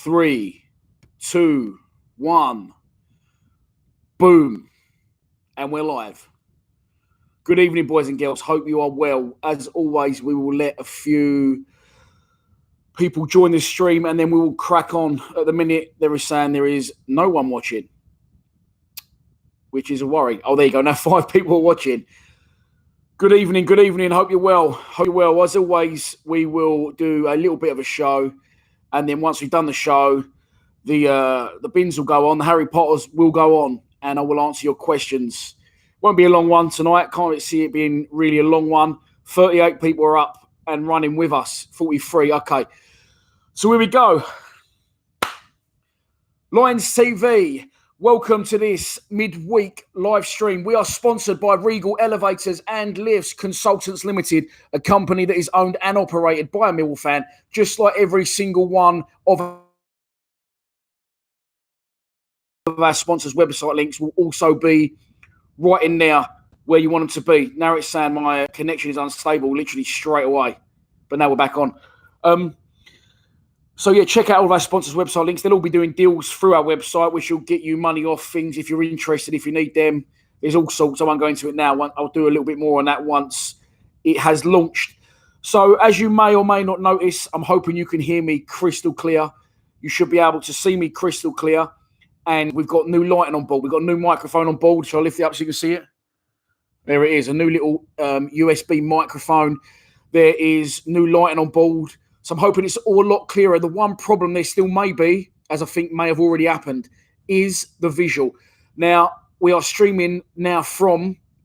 3, 2, 1. Boom. And we're live. Good evening, boys and girls. Hope you are well. As always, we will let a few people join the stream and then we will crack on. At the minute, there is no one watching, which is a worry. Oh, there you go. Now 5 people are watching. Good evening. Hope you're well. As always, we will do a little bit of a show. And then once we've done the show, the bins will go on. The Harry Potters will go on. And I will answer your questions. Won't be a long one tonight. Can't see it being really a long one. 38 people are up and running with us. 43. Okay. So here we go. Lions TV. Welcome to this midweek live stream. We are sponsored by Regal Elevators and Lifts Consultants Limited, a company that is owned and operated by a Millwall fan, just like every single one of our sponsors' website links will also be right in there where you want them to be. Now it's saying my connection is unstable literally straight away, but now we're back on. So, check out all of our sponsors' website links. They'll all be doing deals through our website, which will get you money off things if you're interested, if you need them. There's all sorts. I won't go into it now. I'll do a little bit more on that once it has launched. So, as you may or may not notice, I'm hoping you can hear me crystal clear. You should be able to see me crystal clear. And we've got new lighting on board. We've got a new microphone on board. Shall I lift it up so you can see it? There it is, a new little USB microphone. There is new lighting on board. So I'm hoping it's all a lot clearer. The one problem there still may be, as I think may have already happened, is the visual. Now, we are streaming now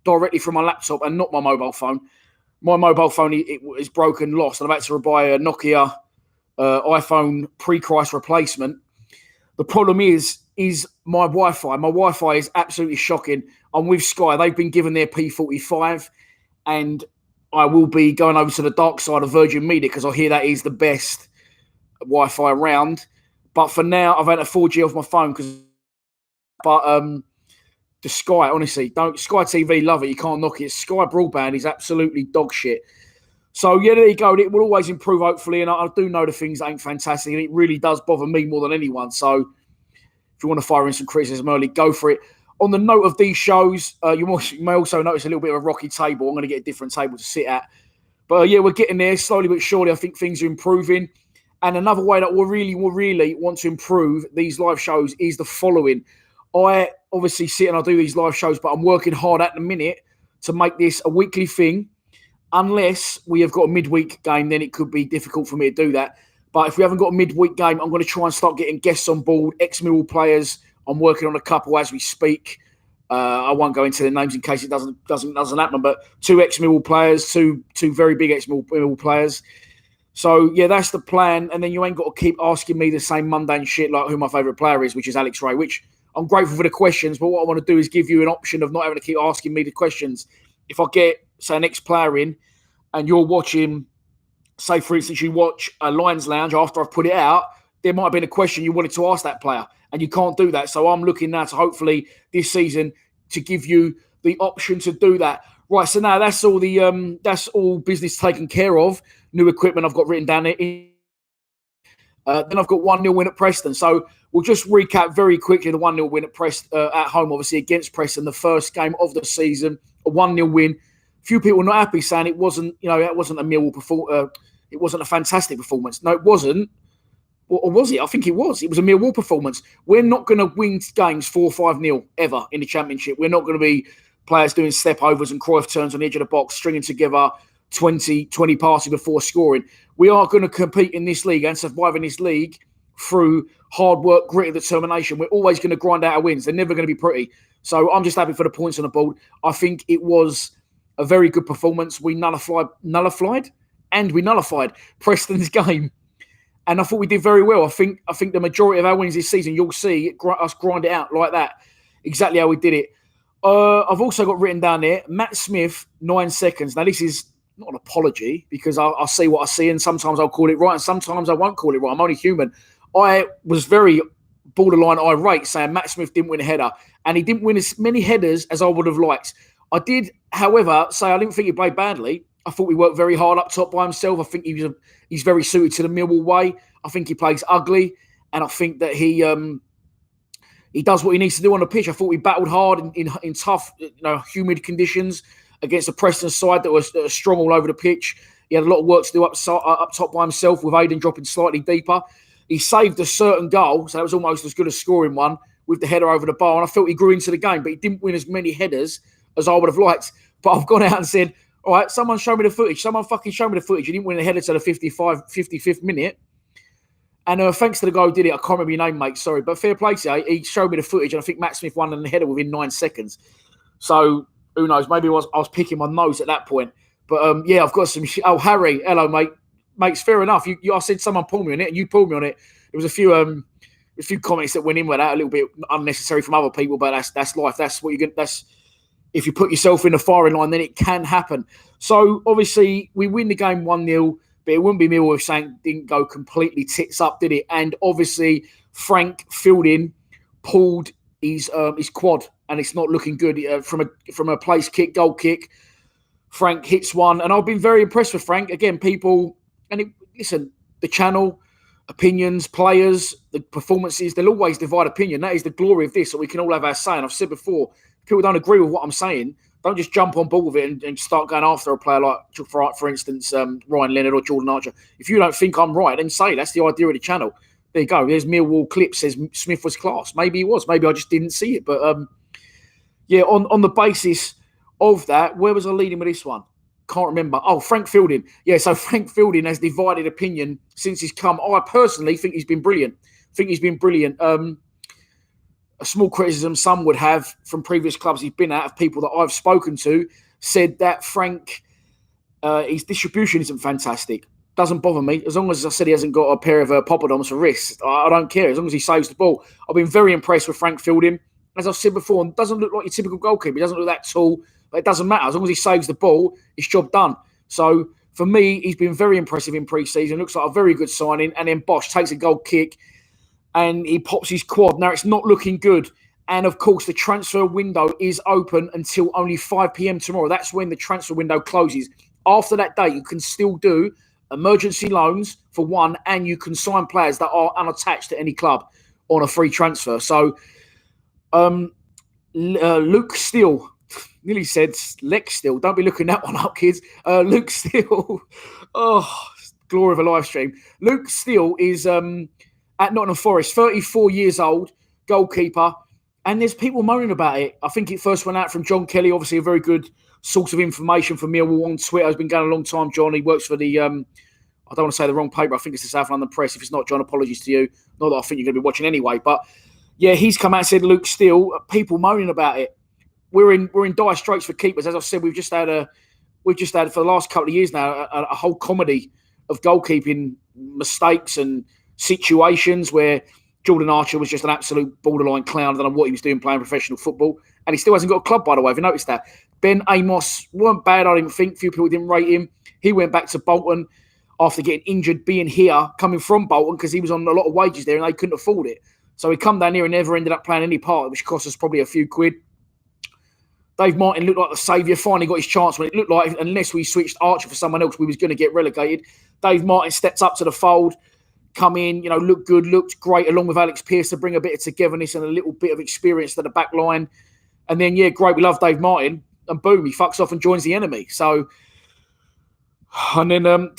directly from my laptop and not my mobile phone. My mobile phone it is broken, lost. I'm about to buy a Nokia iPhone pre-Christ replacement. The problem is my Wi-Fi. My Wi-Fi is absolutely shocking. I'm with Sky. They've been given their P45 and I will be going over to the dark side of Virgin Media because I hear that is the best Wi-Fi around. But for now, I've had a 4G off my phone the Sky, honestly, Sky TV, love it. You can't knock it. Sky broadband is absolutely dog shit. So, there you go. It will always improve, hopefully. And I do know the things ain't fantastic. And it really does bother me more than anyone. So, if you want to fire in some criticism early, go for it. On the note of these shows, you may also notice a little bit of a rocky table. I'm going to get a different table to sit at. But, we're getting there slowly but surely. I think things are improving. And another way that we really want to improve these live shows is the following. I obviously sit and I do these live shows, but I'm working hard at the minute to make this a weekly thing. Unless we have got a midweek game, then it could be difficult for me to do that. But if we haven't got a midweek game, I'm going to try and start getting guests on board, ex-Millwall players. I'm working on a couple as we speak. I won't go into the names in case it doesn't happen. But 2 ex-Millwall players, two very big ex-Millwall players. So that's the plan. And then you ain't got to keep asking me the same mundane shit like who my favourite player is, which is Alex Ray. Which I'm grateful for the questions, but what I want to do is give you an option of not having to keep asking me the questions. If I get, say, an ex-player in, and you're watching, say, for instance, you watch a Lions Lounge after I've put it out, there might have been a question you wanted to ask that player, and you can't do that. So I'm looking now to hopefully this season to give you the option to do that. Right, so now that's all business taken care of. New equipment I've got written down there. Then I've got 1-0 win at Preston. So we'll just recap very quickly the 1-0 win at home, obviously, against Preston, the first game of the season, a 1-0 win. A few people not happy saying it wasn't, it wasn't a Millwall performance. It wasn't a fantastic performance. No, it wasn't. Or was it? I think it was. It was a Millwall performance. We're not going to win games 4-5-0 ever in the Championship. We're not going to be players doing step-overs and Cruyff turns on the edge of the box, stringing together 20 passes before scoring. We are going to compete in this league and survive in this league through hard work, grit, and determination. We're always going to grind out our wins. They're never going to be pretty. So I'm just happy for the points on the board. I think it was a very good performance. We nullified Preston's game. And I thought we did very well. I think the majority of our wins this season, you'll see us grind it out like that. Exactly how we did it. I've also got written down there, Matt Smith, 9 seconds. Now, this is not an apology because I see what I see and sometimes I'll call it right and sometimes I won't call it right. I'm only human. I was very borderline irate saying Matt Smith didn't win a header and he didn't win as many headers as I would have liked. I did, however, say I didn't think he played badly. I thought he worked very hard up top by himself. I think he's very suited to the Millwall way. I think he plays ugly And I think that he does what he needs to do on the pitch. I thought he battled hard in tough, humid conditions against the Preston side that was strong all over the pitch. He had a lot of work to do up top by himself, with Aiden dropping slightly deeper. He saved a certain goal, so that was almost as good as scoring one with the header over the bar. And I felt he grew into the game, but he didn't win as many headers as I would have liked. But I've gone out and said, all right, someone show me the footage. Someone fucking show me the footage. He didn't win a header to the 55th minute. And thanks to the guy who did it, I can't remember your name, mate, sorry. But fair play to you, he showed me the footage, and I think Matt Smith won the header within 9 seconds. So, who knows, maybe I was picking my nose at that point. But, I've got some... Oh, Harry, hello, mate. Mate, it's fair enough. I said someone pulled me on it, and you pulled me on it. There was a few comments that went in with that, a little bit unnecessary from other people, but that's life. That's what you're going... That's... If you put yourself in the firing line, then it can happen. So, obviously, we win the game 1-0. But it wouldn't be Millwall if something didn't go completely tits up, did it? And obviously, Frank Fielding pulled his quad, and it's not looking good from a place kick, goal kick. Frank hits one, and I've been very impressed with Frank. Again, people, listen, the channel, opinions, players, the performances, they'll always divide opinion. That is the glory of this, that we can all have our say. And I've said before, if people don't agree with what I'm saying, don't just jump on board with it and start going after a player like, for instance, Ryan Leonard or Jordan Archer. If you don't think I'm right, then say that's the idea of the channel. There you go. There's Millwall clip says Smith was class. Maybe he was. Maybe I just didn't see it. But on the basis of that, where was I leading with this one? Can't remember. Oh, Frank Fielding. Yeah, so Frank Fielding has divided opinion since he's come. I personally think he's been brilliant. A small criticism some would have from previous clubs he's been at, of people that I've spoken to, said that Frank, his distribution isn't fantastic. Doesn't bother me. As long as I said he hasn't got a pair of poppadoms for wrists, I don't care. As long as he saves the ball. I've been very impressed with Frank Fielding. As I've said before, doesn't look like your typical goalkeeper. He doesn't look that tall, but it doesn't matter. As long as he saves the ball, his job done. So for me, he's been very impressive in pre-season. Looks like a very good signing. And then Bosch takes a goal kick, and he pops his quad. Now, it's not looking good. And, of course, the transfer window is open until only 5 p.m. tomorrow. That's when the transfer window closes. After that date, you can still do emergency loans for one, and you can sign players that are unattached to any club on a free transfer. So, Luke Steele, nearly said Lex Steele. Don't be looking that one up, kids. Luke Steele. Oh, glory of a live stream. Luke Steele is... at Nottingham Forest, 34 years old, goalkeeper, and there's people moaning about it. I think it first went out from John Kelly, obviously a very good source of information for Millwall on Twitter. It's been going a long time, John. He works for the, I don't want to say the wrong paper, I think it's the South London Press. If it's not, John, apologies to you. Not that I think you're going to be watching anyway, but yeah, he's come out and said Luke Steele, people moaning about it. We're in dire straits for keepers. As I said, we've just had for the last couple of years now a whole comedy of goalkeeping mistakes and situations where Jordan Archer was just an absolute borderline clown. I don't know what he was doing playing professional football. And he still hasn't got a club, by the way. Have you noticed that? Ben Amos weren't bad, I didn't think. Few people didn't rate him. He went back to Bolton after getting injured, being here, coming from Bolton, because he was on a lot of wages there and they couldn't afford it. So he come down here and never ended up playing any part, which cost us probably a few quid. Dave Martin looked like the saviour, finally got his chance when it looked like, unless we switched Archer for someone else, we was going to get relegated. Dave Martin stepped up to the fold, come in, looked good, looked great, along with Alex Pearce to bring a bit of togetherness and a little bit of experience to the back line. And then, great, we love Dave Martin. And boom, he fucks off and joins the enemy. So, and then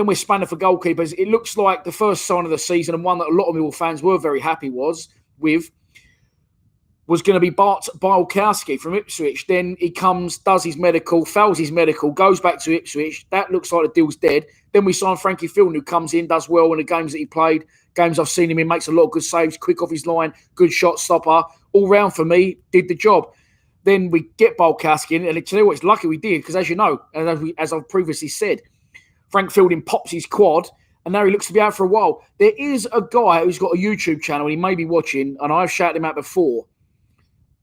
we're spanning for goalkeepers. It looks like the first sign of the season, and one that a lot of Millwall fans were very happy was going to be Bart Bialkowski from Ipswich. Then he comes, does his medical, fails his medical, goes back to Ipswich. That looks like the deal's dead. Then we sign Frankie Fielding, who comes in, does well in the games that he played. Games I've seen him in, makes a lot of good saves, quick off his line, good shot stopper. All round for me, did the job. Then we get Bialkowski in, and you know what, it's lucky we did, because as you know, and as I've previously said, Frank Fielding pops his quad, and now he looks to be out for a while. There is a guy who's got a YouTube channel, and he may be watching, and I've shouted him out before,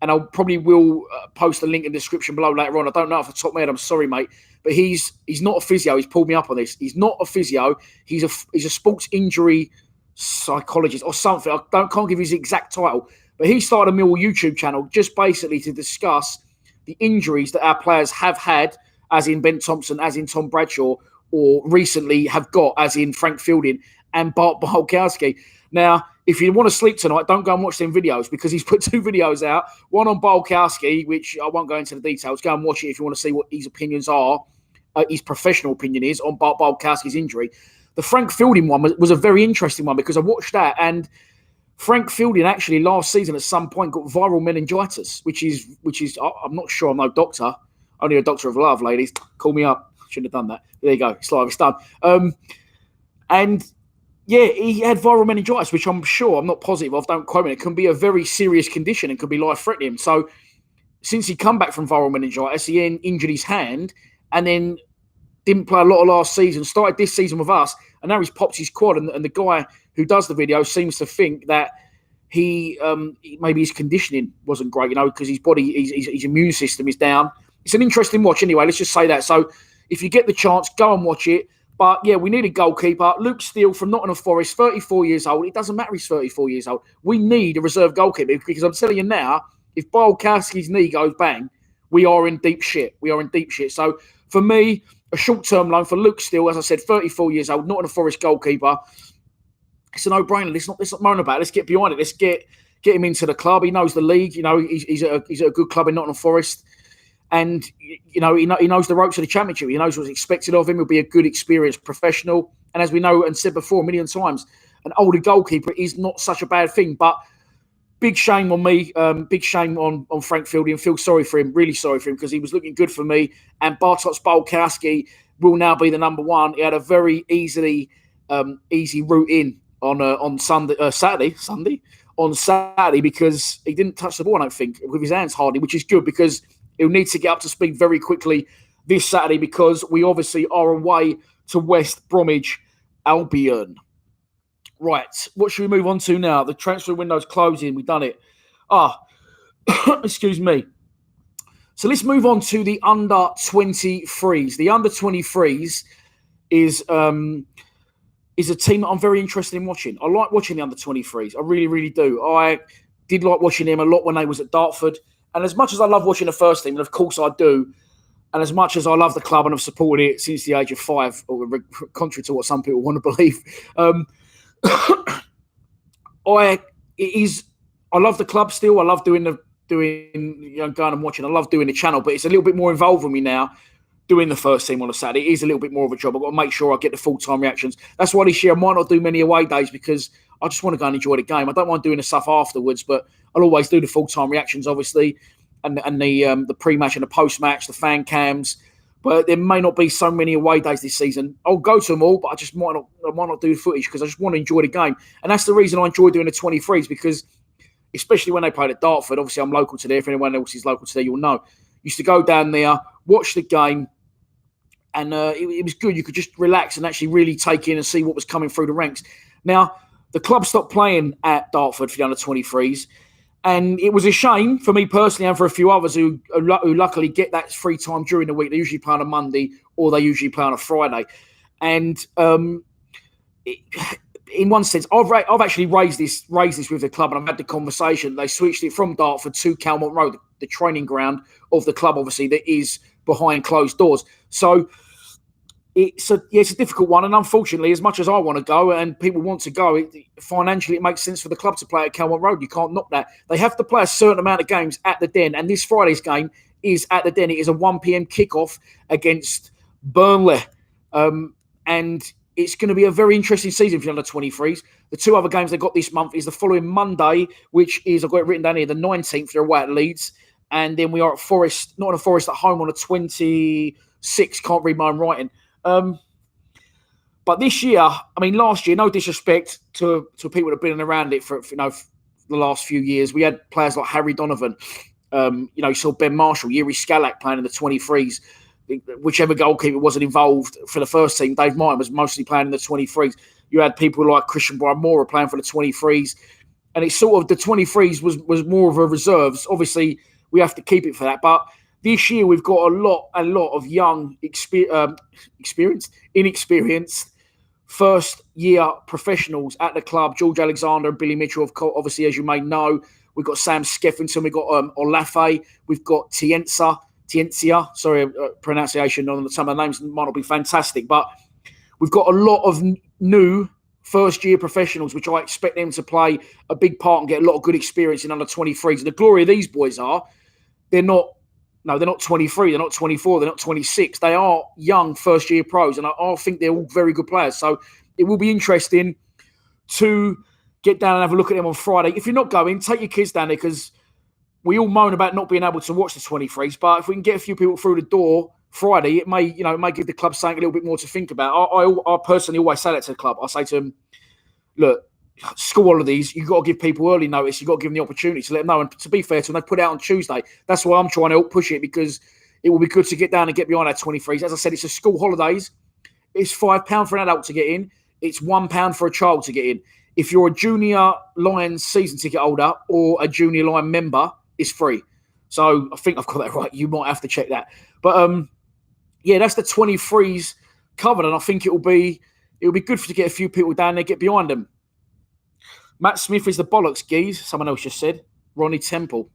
and I probably will post a link in the description below later on. I don't know off the top of my head. I'm sorry, mate. But he's not a physio. He's pulled me up on this. He's not a physio. He's a sports injury psychologist or something. Can't give his exact title. But he started a Millwall YouTube channel just basically to discuss the injuries that our players have had, as in Ben Thompson, as in Tom Bradshaw, or recently have got, as in Frank Fielding. and Bart Bolkowski. Now, if you want to sleep tonight, don't go and watch them videos because he's put 2 videos out. One on Bolkowski, which I won't go into the details. Go and watch it if you want to see what his opinions are, his professional opinion is on Bart Bolkowski's injury. The Frank Fielding one was a very interesting one because I watched that, and Frank Fielding actually last season at some point got viral meningitis, which is I'm not sure, I'm no doctor, only a doctor of love, ladies. Call me up. Shouldn't have done that. There you go. It's like it's done. And yeah, he had viral meningitis, which I'm sure, I'm not positive of, don't quote me, it can be a very serious condition and can be life-threatening. So since he come back from viral meningitis, he injured his hand and then didn't play a lot of last season, started this season with us, and now he's popped his quad. And the guy who does the video seems to think that he maybe his conditioning wasn't great, because his body, his immune system is down. It's an interesting watch anyway, let's just say that. So if you get the chance, go and watch it. But yeah, we need a goalkeeper. Luke Steele from Nottingham Forest, 34 years old. It doesn't matter he's 34 years old. We need a reserve goalkeeper because I'm telling you now, if Bolkowski's knee goes bang, we are in deep shit. So for me, a short-term loan for Luke Steele, as I said, 34 years old, Nottingham Forest goalkeeper. It's a no-brainer. Let's not moan about it. Let's get behind it. Let's get him into the club. He knows the league. He's at a good club in Nottingham Forest. And, he knows the ropes of the championship. He knows what's expected of him. He'll be a good, experienced professional. And as we know and said before a million times, an older goalkeeper is not such a bad thing. But big shame on me. Big shame on Frank Fielding. Feel sorry for him. Really sorry for him because he was looking good for me. And Bartosz Bolkowski will now be the number 1. He had a very easy route in on Saturday because he didn't touch the ball, I don't think, with his hands hardly, which is good because he'll need to get up to speed very quickly this Saturday because we obviously are away to West Bromwich Albion. Right, what should we move on to now? The transfer window's closing. We've done it. Excuse me. So let's move on to the under-23s. The under-23s is a team that I'm very interested in watching. I like watching the under-23s. I really, really do. I did like watching them a lot when they was at Dartford. And as much as I love watching the first team, and of course I do, and as much as I love the club and have supported it since the age of 5, or contrary to what some people want to believe, I love the club still. I love going and watching. I love doing the channel, but it's a little bit more involved with me now doing the first team on a Saturday. It is a little bit more of a job. I've got to make sure I get the full-time reactions. That's why this year I might not do many away days because I just want to go and enjoy the game. I don't mind doing the stuff afterwards, but I'll always do the full-time reactions, obviously, and the pre-match and the post-match, the fan cams. But there may not be so many away days this season. I'll go to them all, but I just might not do the footage because I just want to enjoy the game. And that's the reason I enjoy doing the 23s because, especially when they played at Dartford, obviously I'm local to there. If anyone else is local to there, you'll know. Used to go down there, watch the game, and it was good. You could just relax and actually really take in and see what was coming through the ranks. Now, the club stopped playing at Dartford for the under-23s, and it was a shame for me personally and for a few others who luckily get that free time during the week. They usually play on a Monday or they usually play on a Friday. And in one sense, I've actually raised this with the club, and I've had the conversation. They switched it from Dartford to Calmont Road, the training ground of the club, obviously, that is behind closed doors. So it's a difficult one, and unfortunately, as much as I want to go and people want to go, financially it makes sense for the club to play at Calmont Road. You can't knock that. They have to play a certain amount of games at the Den, and this Friday's game is at the Den. It is a 1 p.m. kickoff against Burnley, and it's going to be a very interesting season for the under-23s. The 2 other games they got this month is the following Monday, which is, I've got it written down here, the 19th. They're away at Leeds, and then we are at Nottingham Forest at home on the 26th. Can't read my own writing. But this year, last year, no disrespect to people that have been around it for the last few years, we had players like Harry Donovan. You saw Ben Marshall, Yuri Skalak playing in the 23s. Whichever goalkeeper wasn't involved for the first team, Dave Martin was mostly playing in the 23s. You had people like Christian Brian-Mora playing for the 23s. And it's sort of the 23s was more of a reserves. Obviously, we have to keep it for that. But this year, we've got a lot of young, inexperienced, first-year professionals at the club. George Alexander and Billy Mitchell, obviously, as you may know. We've got Sam Skeffington. We've got Olafe. We've got Tienza. Sorry, pronunciation on some of the names might not be fantastic. But we've got a lot of new first-year professionals, which I expect them to play a big part and get a lot of good experience in under 23s. And the glory of these boys are, they're not 23, they're not 24, they're not 26. They are young first-year pros, and I think they're all very good players. So it will be interesting to get down and have a look at them on Friday. If you're not going, take your kids down there, because we all moan about not being able to watch the 23s. But if we can get a few people through the door Friday, it may give the club something a little bit more to think about. I personally always say that to the club. I say to them, look, school holidays, you've got to give people early notice. You've got to give them the opportunity to let them know. And to be fair to them, they put it out on Tuesday. That's why I'm trying to help push it, because it will be good to get down and get behind our 23s. As I said, it's a school holidays. It's £5 for an adult to get in. It's £1 for a child to get in. If you're a junior Lions season ticket holder or a junior Lion member, it's free. So I think I've got that right. You might have to check that. But yeah, that's the 23s covered, and I think it'll be good to get a few people down there, get behind them. Matt Smith is the bollocks, geez. Someone else just said. Ronnie Temple.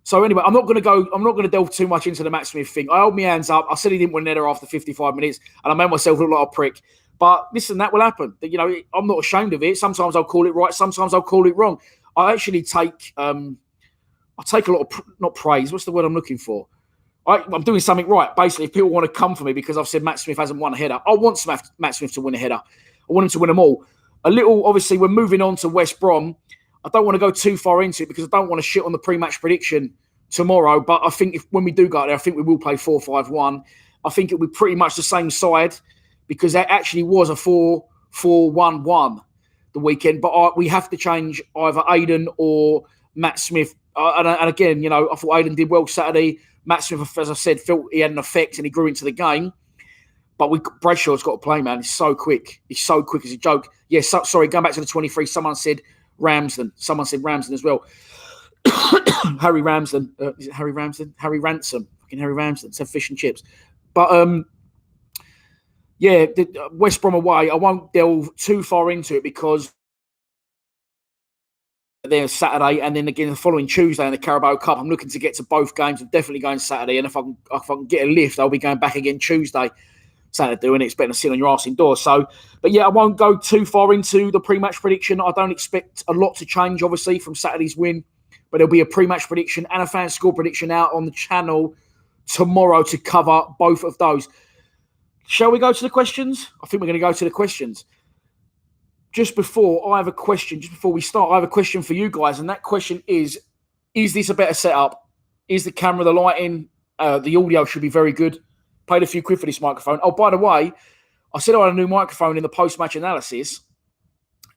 So anyway, I'm not going to delve too much into the Matt Smith thing. I hold my hands up. I said he didn't win an header after 55 minutes, and I made myself look like a prick. But listen, that will happen. You know, I'm not ashamed of it. Sometimes I'll call it right. Sometimes I'll call it wrong. I actually take a lot of not praise. What's the word I'm looking for? I'm doing something right. Basically, if people want to come for me because I've said Matt Smith hasn't won a header, I want Matt Smith to win a header. I want him to win them all. Obviously, we're moving on to West Brom. I don't want to go too far into it because I don't want to shit on the pre-match prediction tomorrow. But I think when we do go out there, I think we will play 4-5-1. I think it'll be pretty much the same side, because that actually was a 4-4-1-1 the weekend. But we have to change either Aiden or Matt Smith. And again, you know, I thought Aiden did well Saturday. Matt Smith, as I said, felt he had an effect and he grew into the game. But Bradshaw's got to play, man. He's so quick. He's so quick as a joke. Yeah, sorry, going back to the 23, someone said Ramsden. Someone said Ramsden as well. Harry Ramsden. Is it Harry Ramsden? Harry Ransom. Fucking Harry Ramsden. Said fish and chips. But, yeah, the West Brom away, I won't delve too far into it because there's Saturday, and then again the following Tuesday in the Carabao Cup. I'm looking to get to both games. I'm definitely going Saturday, and if I can get a lift, I'll be going back again Tuesday. Saturday, doing it, expecting to sit on your arse indoors. So, but yeah, I won't go too far into the pre-match prediction. I don't expect a lot to change, obviously, from Saturday's win, but there'll be a pre-match prediction and a fan score prediction out on the channel tomorrow to cover both of those. Shall we go to the questions? I think we're going to go to the questions. Just before we start, I have a question for you guys. And that question is this a better setup? Is the camera, the lighting, the audio should be very good? Paid a few quid for this microphone. Oh, by the way, I said I had a new microphone in the post-match analysis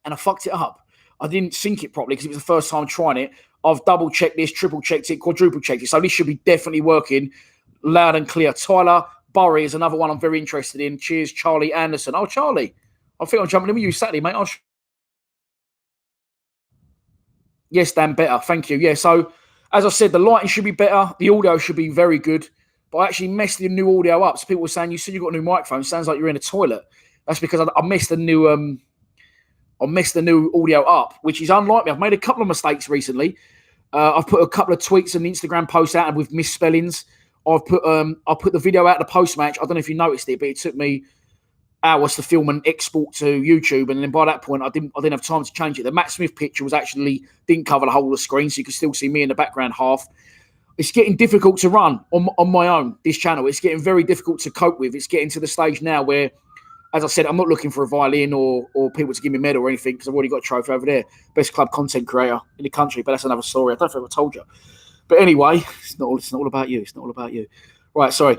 and I fucked it up. I didn't sync it properly because it was the first time trying it. I've double-checked this, triple-checked it, quadruple-checked it. So this should be definitely working loud and clear. Tyler Burry is another one I'm very interested in. Cheers, Charlie Anderson. Oh, Charlie. I think I'm jumping in with you Saturday, mate. Yes, Dan, better. Thank you. Yeah, so as I said, the lighting should be better. The audio should be very good. But I actually messed the new audio up. So people were saying, you said you got a new microphone. Sounds like you're in a toilet. That's because I messed the new audio up, which is unlike me. I've made a couple of mistakes recently. I've put a couple of tweets and Instagram posts out with misspellings. I put the video out of the post-match. I don't know if you noticed it, but it took me hours to film and export to YouTube, and then by that point I didn't have time to change it. The Matt Smith picture didn't cover the whole of the screen, so you could still see me in the background half. It's getting difficult to run on my own, this channel. It's getting very difficult to cope with. It's getting to the stage now where, as I said, I'm not looking for a violin or people to give me a medal or anything, because I've already got a trophy over there. Best club content creator in the country, but that's another story. I don't think I've told you. But anyway, it's not all about you. It's not all about you. Right, sorry.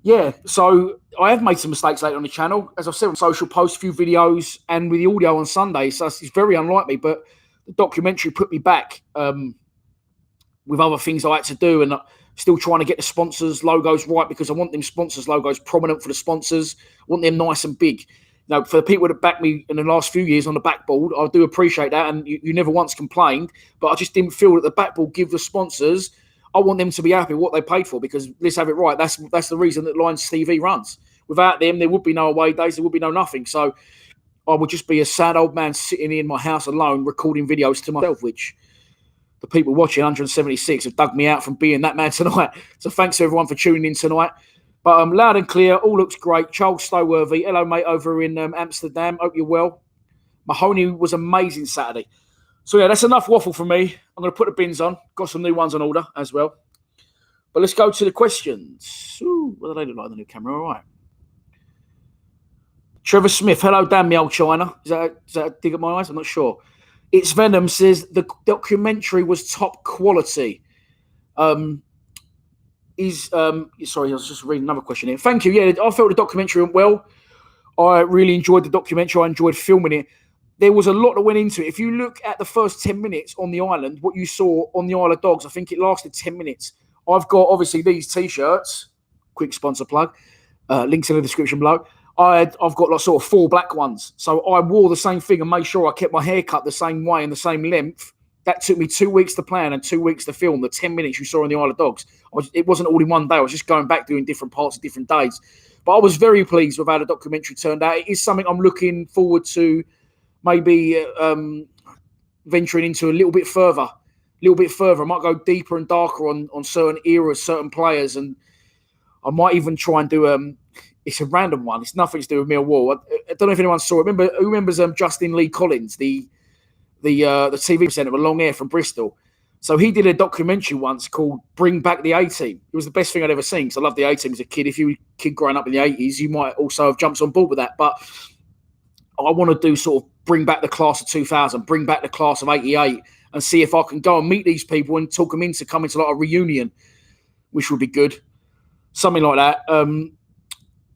Yeah, so I have made some mistakes later on the channel. As I've said on social posts, a few videos, and with the audio on Sunday, so it's very unlike me. But the documentary put me back with other things I had to do, and still trying to get the sponsors' logos right, because I want them sponsors' logos prominent for the sponsors. I want them nice and big. Now, for the people that backed me in the last few years on the backboard, I do appreciate that, and you never once complained, but I just didn't feel that the backboard give the sponsors. I want them to be happy with what they paid for, because let's have it right. That's the reason that Lions TV runs. Without them, there would be no away days. There would be no nothing. So I would just be a sad old man sitting in my house alone recording videos to myself, which the people watching 176 have dug me out from being that man tonight. So thanks to everyone for tuning in tonight. But loud and clear, all looks great. Charles Stowworthy, hello, mate, over in Amsterdam. Hope you're well. Mahoney was amazing Saturday. So, yeah, that's enough waffle from me. I'm going to put the bins on. Got some new ones on order as well. But let's go to the questions. Ooh, what do they look like on the new camera? All right. Trevor Smith, hello, damn me old China. Is that a dig at my eyes? I'm not sure. It's Venom says the documentary was top quality. Sorry, I was just reading another question here. Thank you. Yeah, I felt the documentary went well. I really enjoyed the documentary. I enjoyed filming it. There was a lot that went into it. If you look at the first 10 minutes on the island, what you saw on the Isle of Dogs, I think it lasted 10 minutes. I've got, obviously, these T-shirts. Quick sponsor plug. Links in the description below. I've got like sort of 4 black ones. So I wore the same thing and made sure I kept my hair cut the same way and the same length. That took me 2 weeks to plan and 2 weeks to film. The 10 minutes you saw on the Isle of Dogs. It wasn't all in one day. I was just going back doing different parts of different days. But I was very pleased with how the documentary turned out. It is something I'm looking forward to maybe venturing into a little bit further. I might go deeper and darker on certain eras, certain players. And I might even try and do... it's a random one. It's nothing to do with Millwall. I don't know if anyone saw it. Who remembers Justin Lee Collins, the TV presenter with long hair from Bristol? So he did a documentary once called Bring Back the A-Team. It was the best thing I'd ever seen because I loved the A-Team as a kid. If you were a kid growing up in the 80s, you might also have jumped on board with that. But I want to do sort of bring back the class of 2000, bring back the class of 88 and see if I can go and meet these people and talk them into coming to like a reunion, which would be good. Something like that.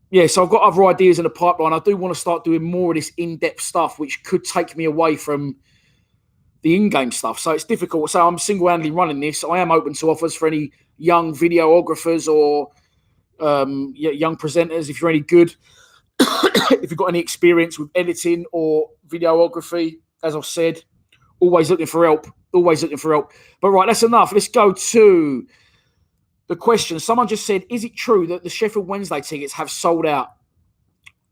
Yeah, so I've got other ideas in the pipeline. I do want to start doing more of this in-depth stuff, which could take me away from the in-game stuff. So it's difficult. So I'm single-handedly running this. I am open to offers for any young videographers or young presenters. If you're any good, if you've got any experience with editing or videography, as I've said, always looking for help. But right, that's enough. Let's go to the question. Someone just said, is it true that the Sheffield Wednesday tickets have sold out?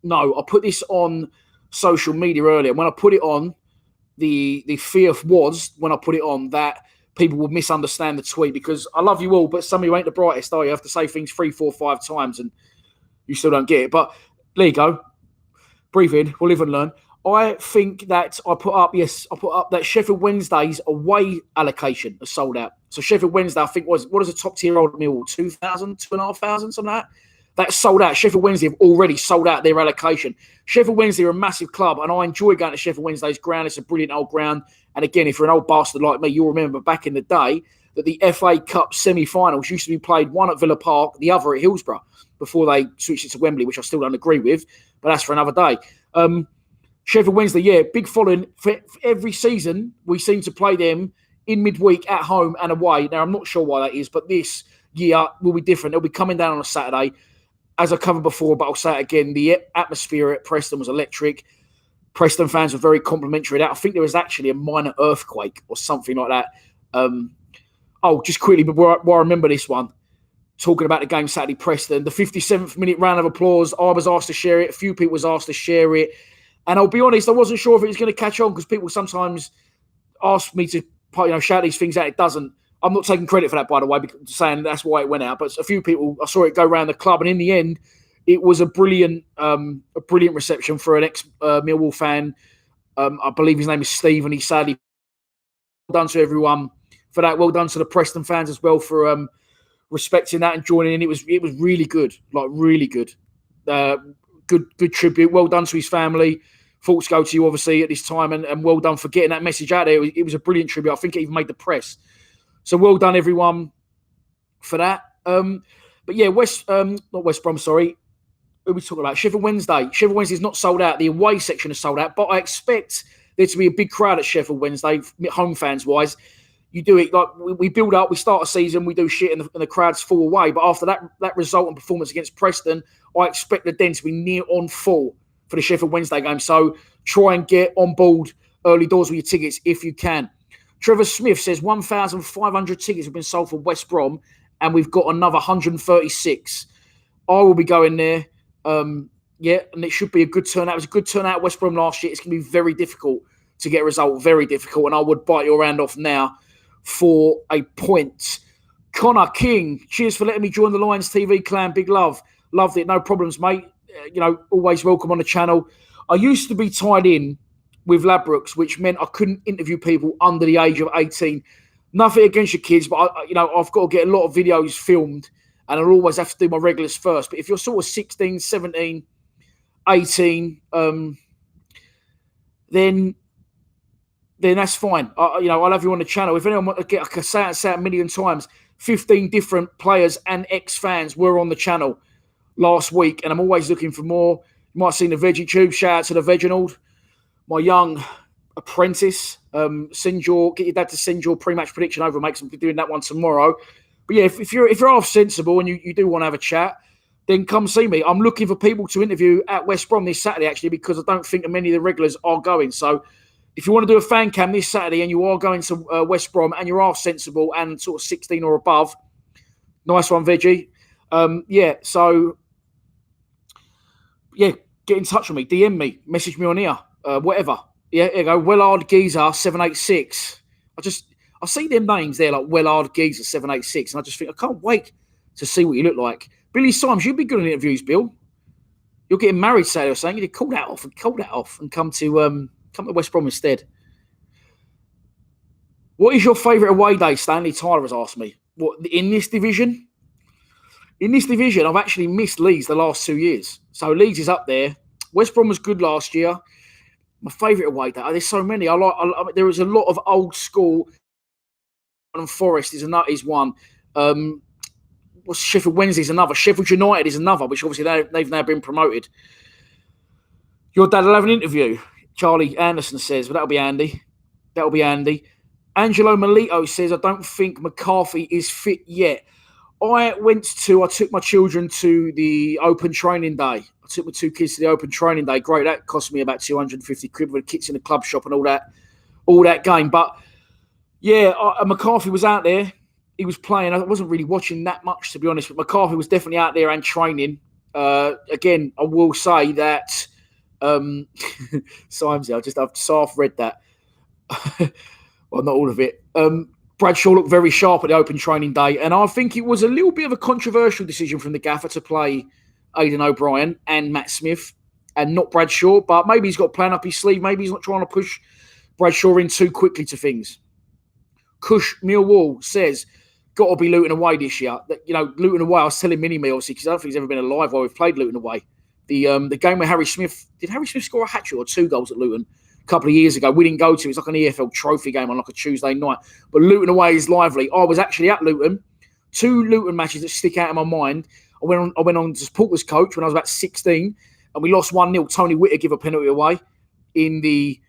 No, I put this on social media earlier. When I put it on, the fear was, when I put it on, that people would misunderstand the tweet because I love you all, but some of you ain't the brightest, are you? You have to say things 3, 4, 5 times and you still don't get it. But there you go. Breathe in. We'll live and learn. I think that I put up that Sheffield Wednesday's away allocation is sold out. So Sheffield Wednesday, I think, what is a top tier old Millwall? 2,000, 2,500, something like that. That's sold out. Sheffield Wednesday have already sold out their allocation. Sheffield Wednesday are a massive club, and I enjoy going to Sheffield Wednesday's ground. It's a brilliant old ground. And again, if you're an old bastard like me, you'll remember back in the day that the FA Cup semi-finals used to be played one at Villa Park, the other at Hillsborough, before they switched it to Wembley, which I still don't agree with, but that's for another day. Sheffield Wednesday, yeah, big following. For every season, we seem to play them in midweek at home and away. Now, I'm not sure why that is, but this year will be different. They'll be coming down on a Saturday. As I covered before, but I'll say it again, the atmosphere at Preston was electric. Preston fans were very complimentary of that. I think there was actually a minor earthquake or something like that. Just quickly, but where I remember this one, talking about the game Saturday, Preston, the 57th minute round of applause. I was asked to share it. A few people was asked to share it. And I'll be honest, I wasn't sure if it was going to catch on because people sometimes ask me to shout these things out. It doesn't. I'm not taking credit for that, by the way, because saying that's why it went out. But a few people, I saw it go around the club, and in the end, it was a brilliant reception for an ex-Millwall fan. I believe his name is Steve, and he sadly, well done to everyone for that. Well done to the Preston fans as well for respecting that and joining in. It was really good, like really good. Good tribute. Well done to his family. Thoughts go to you, obviously, at this time, and well done for getting that message out there. It was a brilliant tribute. I think it even made the press. So well done, everyone, for that. But yeah, not West Brom, sorry. Who are we talking about? Sheffield Wednesday. Sheffield Wednesday is not sold out. The away section is sold out, but I expect there to be a big crowd at Sheffield Wednesday, home fans-wise. You do it like we build up, we start a season, we do shit, and the crowds fall away. But after that result and performance against Preston, I expect the den to be near on full for the Sheffield Wednesday game. So try and get on board early doors with your tickets if you can. Trevor Smith says 1,500 tickets have been sold for West Brom, and we've got another 136. I will be going there. And it should be a good turnout. It was a good turnout at West Brom last year. It's going to be very difficult to get a result, very difficult. And I would bite your hand off now for a point. Connor King, cheers for letting me join the Lions TV clan. Big love. Loved it. No problems, mate. Always welcome on the channel. I used to be tied in with Ladbrokes, which meant I couldn't interview people under the age of 18. Nothing against your kids, but I've got to get a lot of videos filmed, and I'll always have to do my regulars first. But if you're sort of 16, 17, 18, then that's fine. I'll have you on the channel. If anyone want to get, I say it a million times, 15 different players and ex-fans were on the channel last week, and I'm always looking for more. You might have seen the Veggie Tube. Shout out to the Veginald, my young apprentice. Get your dad to send your pre-match prediction over. Make some doing that one tomorrow. But yeah, if you're half sensible and you do want to have a chat, then come see me. I'm looking for people to interview at West Brom this Saturday, actually, because I don't think many of the regulars are going. So if you want to do a fan cam this Saturday and you are going to West Brom and you're half sensible and sort of 16 or above, nice one, Veggie. Get in touch with me, DM me, message me on here, whatever. Yeah, here you go. Wellard Geezer 786. I see them names there, like Wellard Geezer 786, and I just think I can't wait to see what you look like. Billy Symes, you'd be good in interviews, Bill. You're getting married Saturday or something. You call that off and come to West Brom instead. What is your favourite away day? Stanley Tyler has asked me. What in this division? In this division, I've actually missed Leeds the last 2 years. So Leeds is up there. West Brom was good last year. My favourite away day. There's so many. There is a lot of old school. And Forest is one. What's Sheffield Wednesday is another. Sheffield United is another, which obviously they've now been promoted. Your dad will have an interview. Charlie Anderson says, but that'll be Andy. Angelo Melito says, I don't think McCarthy is fit yet. I took my children to the open training day. I took my two kids to the open training day. Great. That cost me about 250 quid with the kits in the club shop and all that game. But yeah, McCarthy was out there. He was playing. I wasn't really watching that much, to be honest, but McCarthy was definitely out there and training. Again, I will say that Symes, I've half read that. Well, not all of it. Bradshaw looked very sharp at the open training day, and I think it was a little bit of a controversial decision from the gaffer to play Aidan O'Brien and Matt Smith and not Bradshaw, but maybe he's got a plan up his sleeve. Maybe he's not trying to push Bradshaw in too quickly to things. Cush Millwall says, got to be Luton away this year. Luton away, I was telling Mini-Me, obviously, because I don't think he's ever been alive while we've played Luton away. The game where Harry Smith score a hat-trick or 2 goals at Luton a couple of years ago? We didn't go to. It was like an EFL trophy game on like a Tuesday night. But Luton away is lively. I was actually at Luton. 2 Luton matches that stick out in my mind. I went on to Porter's coach when I was about 16, and we lost 1-0. Tony Witter gave a penalty away in the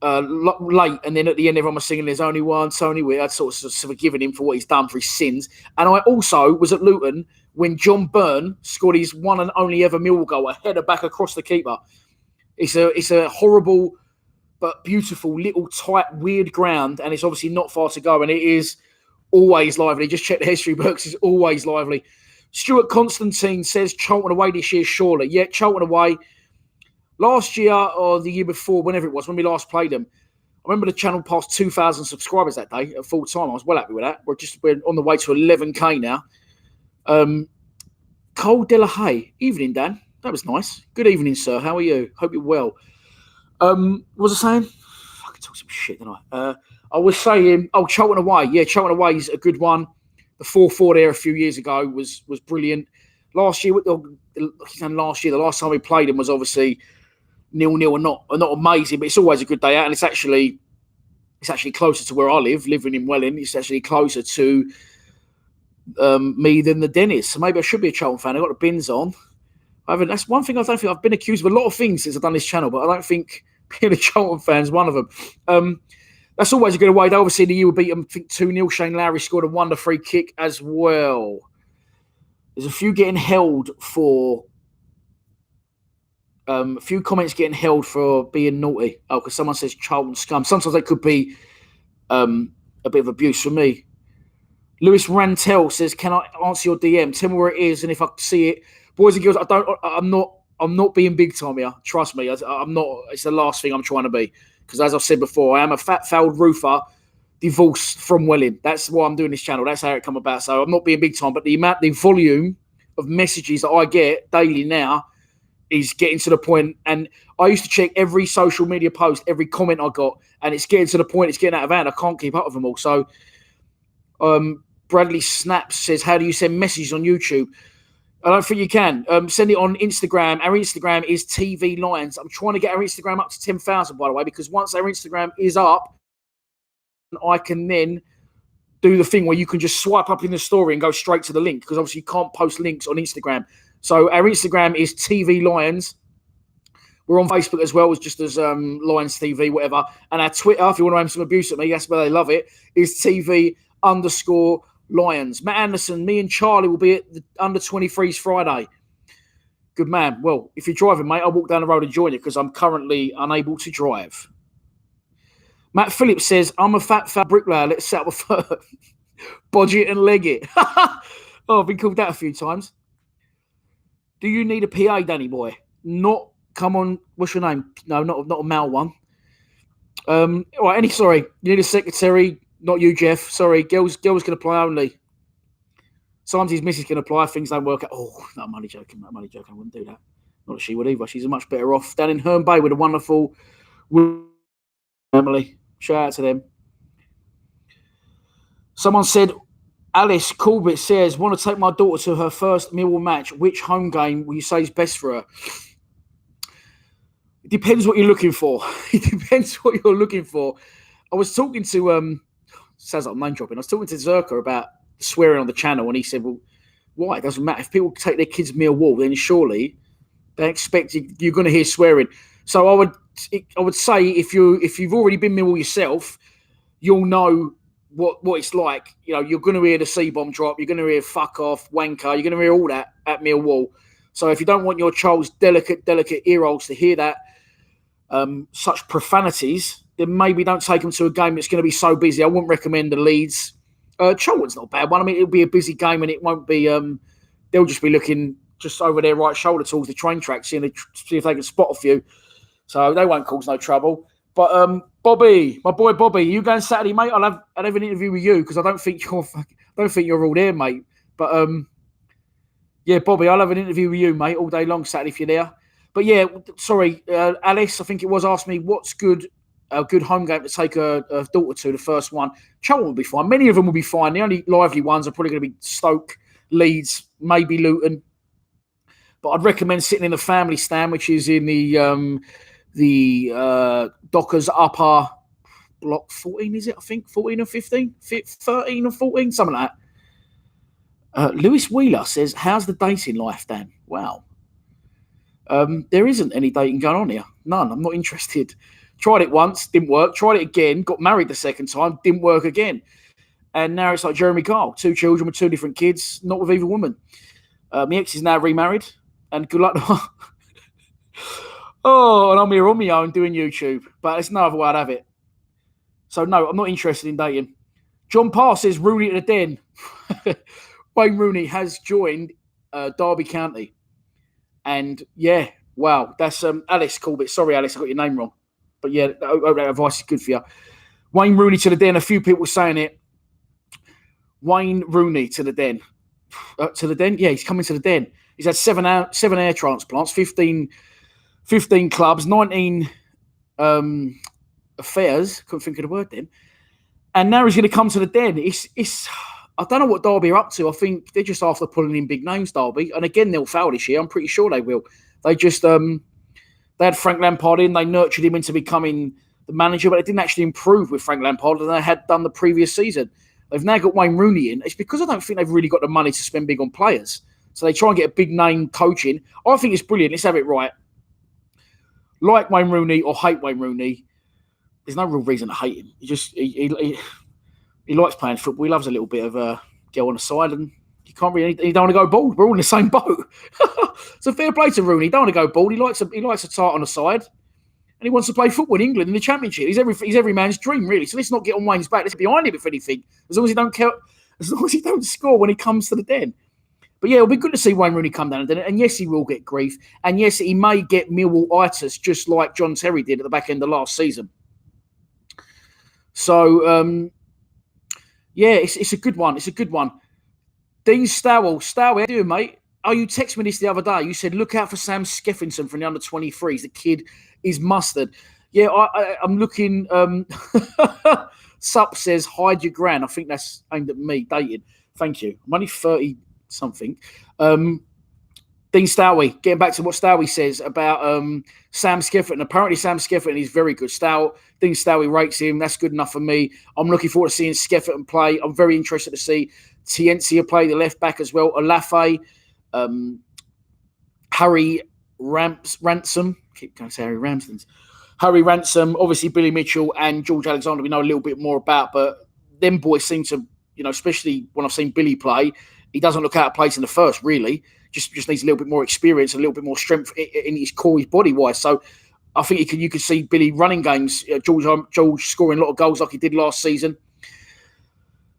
late, and then at the end everyone was singing "There's Only One." Tony Witter, I'd sort of forgiven him for what he's done, for his sins. And I also was at Luton when John Byrne scored his one and only ever Millwall goal, a header back across the keeper. It's a horrible but beautiful little tight weird ground, and it's obviously not far to go, and it is always lively. Just check the history books; it's always lively. Stuart Constantine says Charlton away this year, surely. Yeah, Charlton away. Last year or the year before, whenever it was, when we last played them, I remember the channel passed 2,000 subscribers that day at full time. I was well happy with that. We're on the way to 11k now. Cole Delahaye, evening, Dan. That was nice. Good evening, sir. How are you? Hope you're well. What was I saying? I can talk some shit, didn't I? I was saying, Charlton away. Yeah, Charlton away is a good one. The 4-4 there a few years ago was brilliant. Last year, the last time we played them was obviously 0-0 and not amazing, but it's always a good day out, and it's actually closer to where I live, living in Welling. It's actually closer to me than the Dennis. So maybe I should be a Charlton fan. I got the bins on. That's one thing I don't think I've been accused of a lot of things since I've done this channel, but I don't think being a Charlton fan is one of them. That's always a good away. They obviously the year we beat them, I think 2-0. Shane Lowry scored a wonder free kick as well. There's a few getting held for. A few comments getting held for being naughty. Because someone says Charlton scum. Sometimes they could be a bit of abuse for me. Lewis Rantel says, "Can I answer your DM? Tell me where it is, and if I see it, boys and girls. I'm not being big time here. Trust me, I'm not. It's the last thing I'm trying to be. Because as I've said before, I am a fat, fouled roofer, divorced from Welling. That's why I'm doing this channel. That's how it come about. So I'm not being big time, but the volume of messages that I get daily now is getting to the point, and I used to check every social media post, every comment I got, and it's getting to the point, it's getting out of hand. I can't keep up with them all. So Bradley Snaps says, how do you send messages on YouTube? I don't think you can. Send it on Instagram. Our Instagram is TV Lions. I'm trying to get our Instagram up to 10,000, by the way, because once our Instagram is up, I can then do the thing where you can just swipe up in the story and go straight to the link, because obviously you can't post links on Instagram. So our Instagram is TV Lions. We're on Facebook as well, just as Lions TV, whatever. And our Twitter, if you want to have some abuse at me, that's where they love it, is TV_Lions. Matt Anderson, me and Charlie will be at the under-23s Friday. Good man. Well, if you're driving, mate, I'll walk down the road and join you because I'm currently unable to drive. Matt Phillips says, I'm a fat bricklayer. Let's set up a third. Bodge it and leg it. Oh, I've been called that a few times. Do you need a PA, Danny boy? Not, come on, what's your name? No, not a male one. All right, sorry. You need a secretary. Not you, Jeff. Sorry, girls can apply only. Sometimes his missus can apply. Things don't work out. Oh, no, I'm only joking. I wouldn't do that. Not that she would either. She's much better off down in Herne Bay with a wonderful family. Shout out to them. Someone said, Alice Corbett says, want to take my daughter to her first Millwall match. Which home game will you say is best for her? It depends what you're looking for. It depends what you're looking for. I was talking to, sounds like I'm name dropping. I was talking to Zerka about swearing on the channel, and he said, well, why? It doesn't matter. If people take their kids Millwall, then surely they expect you're going to hear swearing. So I would say if you've already been Millwall yourself, you'll know what it's like. You know, you're going to hear the C-bomb drop. You're going to hear fuck off, wanker. You're going to hear all that at Millwall. So if you don't want your child's delicate ear holes to hear that, such profanities, then maybe don't take them to a game that's going to be so busy. I wouldn't recommend the Leeds. Charlton's not a bad one. I mean, it'll be a busy game, and it won't be. They'll just be looking just over their right shoulder towards the train tracks, see if they can spot a few. So they won't cause no trouble. But Bobby, my boy Bobby, you going Saturday, mate? I'll have an interview with you because I don't think you're all there, mate. But yeah, Bobby, I'll have an interview with you, mate, all day long Saturday if you're there. But yeah, sorry, Alice, I think it was, asked me what's a good home game to take a daughter to, the first one. Charlton will be fine. Many of them will be fine. The only lively ones are probably going to be Stoke, Leeds, maybe Luton. But I'd recommend sitting in the family stand, which is in the Dockers upper block 14, is it? I think 14 or 15, 13 or 14, something like that. Lewis Wheeler says, how's the dating life, Dan? Wow. There isn't any dating going on here. None. I'm not interested. Tried it once, didn't work. Tried it again, got married the second time, didn't work again. And now it's like Jeremy Kyle, 2 children with 2 different kids, not with either woman. My ex is now remarried, and good luck. Oh, and I'm here on my own doing YouTube, but there's no other way I'd have it. So no, I'm not interested in dating. John Parr says Rooney to the den. Wayne Rooney has joined Derby County. And yeah, wow, that's Alice Corbett. Sorry, Alice, I got your name wrong. But yeah, that advice is good for you. Wayne Rooney to the den. A few people saying it. Wayne Rooney to the den. To the den? Yeah, he's coming to the den. He's had 7 air transplants, 15 clubs, 19 affairs. Couldn't think of the word then. And now he's going to come to the den. It's I don't know what Derby are up to. I think they're just after pulling in big names, Derby. And again, they'll fail this year. I'm pretty sure they will. They just they had Frank Lampard in. They nurtured him into becoming the manager, but it didn't actually improve with Frank Lampard than they had done the previous season. They've now got Wayne Rooney in. It's because I don't think they've really got the money to spend big on players. So they try and get a big name coaching. I think it's brilliant. Let's have it right. Like Wayne Rooney or hate Wayne Rooney, there's no real reason to hate him. He likes playing football. He loves a little bit of girl on the side, and you can't really. He don't want to go bald. We're all in the same boat. It's a fair play to Rooney. He don't want to go bald. He likes a tight on the side, and he wants to play football in England in the Championship. He's every man's dream, really. So let's not get on Wayne's back. Let's get behind him if anything. As long as he don't care, as long as he don't score when he comes to the den. But yeah, it'll be good to see Wayne Rooney come down and do it. And yes, he will get grief. And yes, he may get Millwall-itis, just like John Terry did at the back end of last season. So, yeah, it's a good one. It's a good one. Dean Stowell. Stowell, how you doing, mate? Oh, you texted me this the other day. You said, look out for Sam Skeffington from the under-23s. The kid is mustard. Yeah, I'm looking. Sup says, hide your gran. I think that's aimed at me, dating. Thank you. I'm only 30-something. Dean Stowie, getting back to what Stowie says about Sam Skeffington. Apparently, Sam Skeffington is very good. Dean Stowie rates him. That's good enough for me. I'm looking forward to seeing Skeffington play. I'm very interested to see Tiencia play the left back as well. Olafe, Harry Ransom. Keep going to say Harry Ramsden's. Harry Ransom, obviously Billy Mitchell and George Alexander we know a little bit more about, but them boys seem to, especially when I've seen Billy play, he doesn't look out of place in the first, really. Just needs a little bit more experience, a little bit more strength in his core, his body-wise. So I think you could see Billy running games, George scoring a lot of goals like he did last season.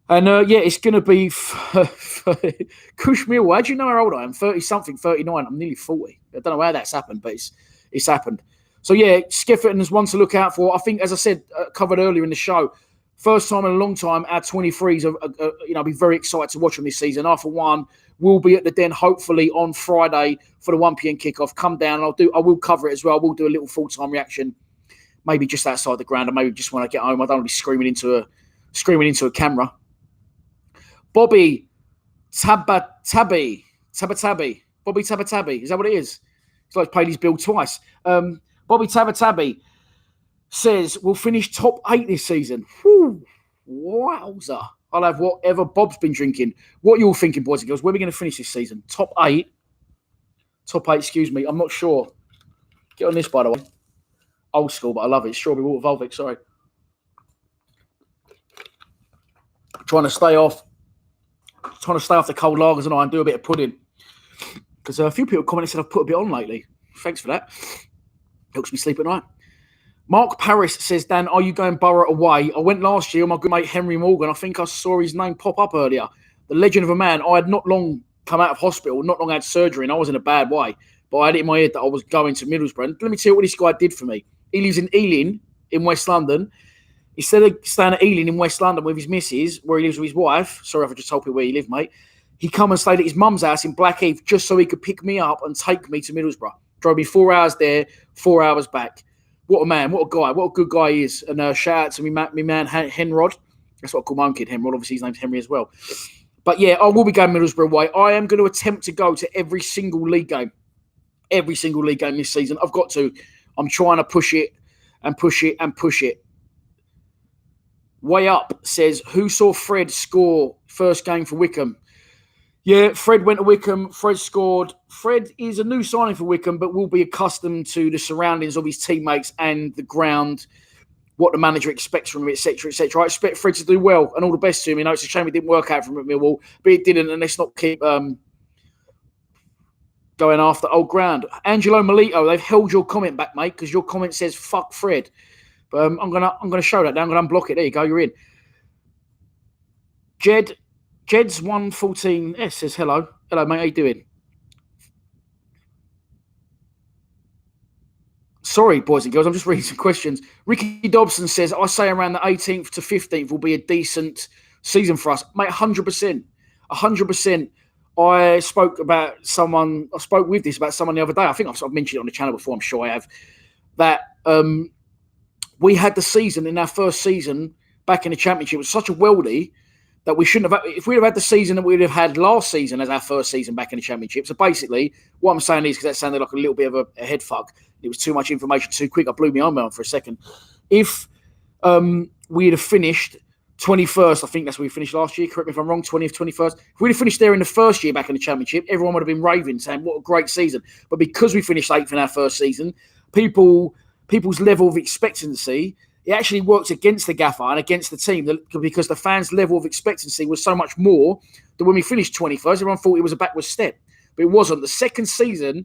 And, it's going to be Kush Mill. How do you know how old I am? 30-something, 39. I'm nearly 40. I don't know how that's happened, but it's happened. So, Skeffington is one to look out for. I think, as I said, covered earlier in the show, first time in a long time, our 23s I'll be very excited to watch them this season. I, for one, will be at the Den hopefully on Friday for the 1 p.m. kickoff. Come down and I will cover it as well. I will do a little full-time reaction, maybe just outside the ground, or maybe just when I get home. I don't want to be screaming into a camera. Bobby Tabatabi. Bobby Tabatabi. Is that what it is? He's like paid his bill twice. Bobby Tabatabi says we'll finish top 8 this season. Whew. Wowza. I'll have whatever Bob's been drinking. What are you all thinking, boys and girls? Where are we going to finish this season? Top 8? Top 8, excuse me. I'm not sure. Get on this, by the way. Old school, but I love it. Strawberry water Volvic, sorry. Trying to stay off the cold lagers and do a bit of pudding. Because a few people commented and said I've put a bit on lately. Thanks for that. Helps me sleep at night. Mark Paris says, Dan, are you going Borough away? I went last year with my good mate Henry Morgan. I think I saw his name pop up earlier. The legend of a man. I had not long come out of hospital, not long had surgery, and I was in a bad way. But I had it in my head that I was going to Middlesbrough. And let me tell you what this guy did for me. He lives in Ealing in West London. Instead of staying at Ealing in West London with his missus, where he lives with his wife, sorry if I just told you where you live, mate, he come and stayed at his mum's house in Blackheath just so he could pick me up and take me to Middlesbrough. Drove me 4 hours there, 4 hours back. What a man, what a guy, what a good guy he is. And shout out to me man, Henrod. That's what I call my own kid, Henrod. Obviously, his name's Henry as well. But yeah, I will be going Middlesbrough away. I am going to attempt to go to every single league game this season. I've got to. I'm trying to push it and push it and push it. Way Up says, who saw Fred score first game for Wickham? Yeah, Fred went to Wickham. Fred scored. Fred is a new signing for Wickham, but will be accustomed to the surroundings of his teammates and the ground, what the manager expects from him, etc., etc. I expect Fred to do well and all the best to him. It's a shame it didn't work out for him at Millwall, but it didn't, and let's not keep going after old ground. Angelo Melito, they've held your comment back, mate, because your comment says fuck Fred. But I'm gonna show that now. I'm gonna unblock it. There you go. You're in. Jed's 114 says hello. Hello, mate. How you doing? Sorry, boys and girls. I'm just reading some questions. Ricky Dobson says, I say around the 18th to 15th will be a decent season for us. Mate, 100%. 100%. I spoke with someone the other day. I think I've mentioned it on the channel before. I'm sure I have. That we had the season in our first season back in the Championship. It was such a worldie that we shouldn't have. If we'd have had the season that we'd have had last season as our first season back in the Championship. So basically, what I'm saying is, because that sounded like a little bit of a head fuck, it was too much information too quick. I blew my own mind for a second. If we'd have finished 21st, I think that's where we finished last year. Correct me if I'm wrong. 20th, 21st. If we'd have finished there in the first year back in the Championship, everyone would have been raving, saying what a great season. But because we finished 8th in our first season, people's level of expectancy, it actually worked against the gaffer and against the team because the fans' level of expectancy was so much more that when we finished 21st, everyone thought it was a backward step. But it wasn't. The second season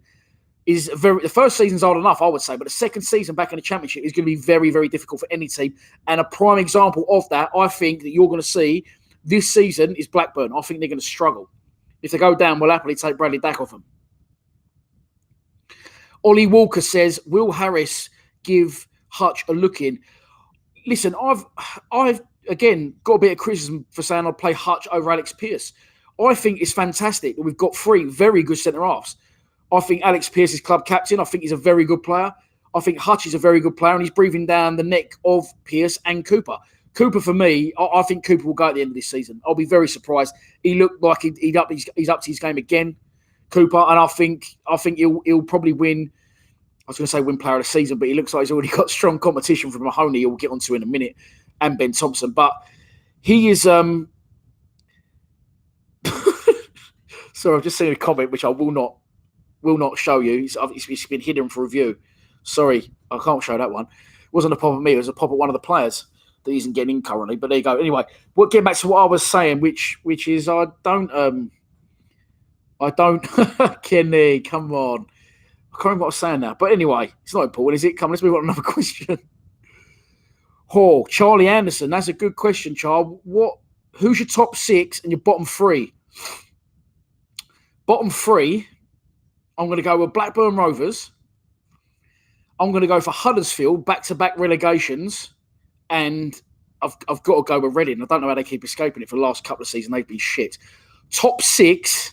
the first season's old enough, I would say, but the second season back in the Championship is going to be very, very difficult for any team. And a prime example of that, I think, that you're going to see this season is Blackburn. I think they're going to struggle. If they go down, we'll happily take Bradley Dack off them. Ollie Walker says, will Harris give Hutch a look in? Listen, I've again got a bit of criticism for saying I'd play Hutch over Alex Pearce. I think it's fantastic that we've got 3 very good centre-halves. I think Alex Pearce is club captain. I think he's a very good player. I think Hutch is a very good player, and he's breathing down the neck of Pearce and Cooper. Cooper, for me, I think Cooper will go at the end of this season. I'll be very surprised. He looked like he's up to his game again, Cooper, and I think he'll probably win. I was going to say win player of the season, but he looks like he's already got strong competition from Mahoney, who we'll get onto in a minute, and Ben Thompson. But he is... Sorry, I've just seen a comment which I will not show you. It's been hidden for review. Sorry, I can't show that one. It wasn't a pop at me. It was a pop at one of the players that isn't getting in currently. But there you go. Anyway, we'll get back to what I was saying, which is I don't Kenny, come on. I can't remember what I was saying now. But anyway, it's not important, is it? Come on, let's move on to another question. Charlie Anderson. That's a good question, Charles. Who's your top 6 and your bottom 3? Bottom 3, I'm going to go with Blackburn Rovers. I'm going to go for Huddersfield, back-to-back relegations. And I've got to go with Reading. I don't know how they keep escaping it for the last couple of seasons. They've been shit. Top 6,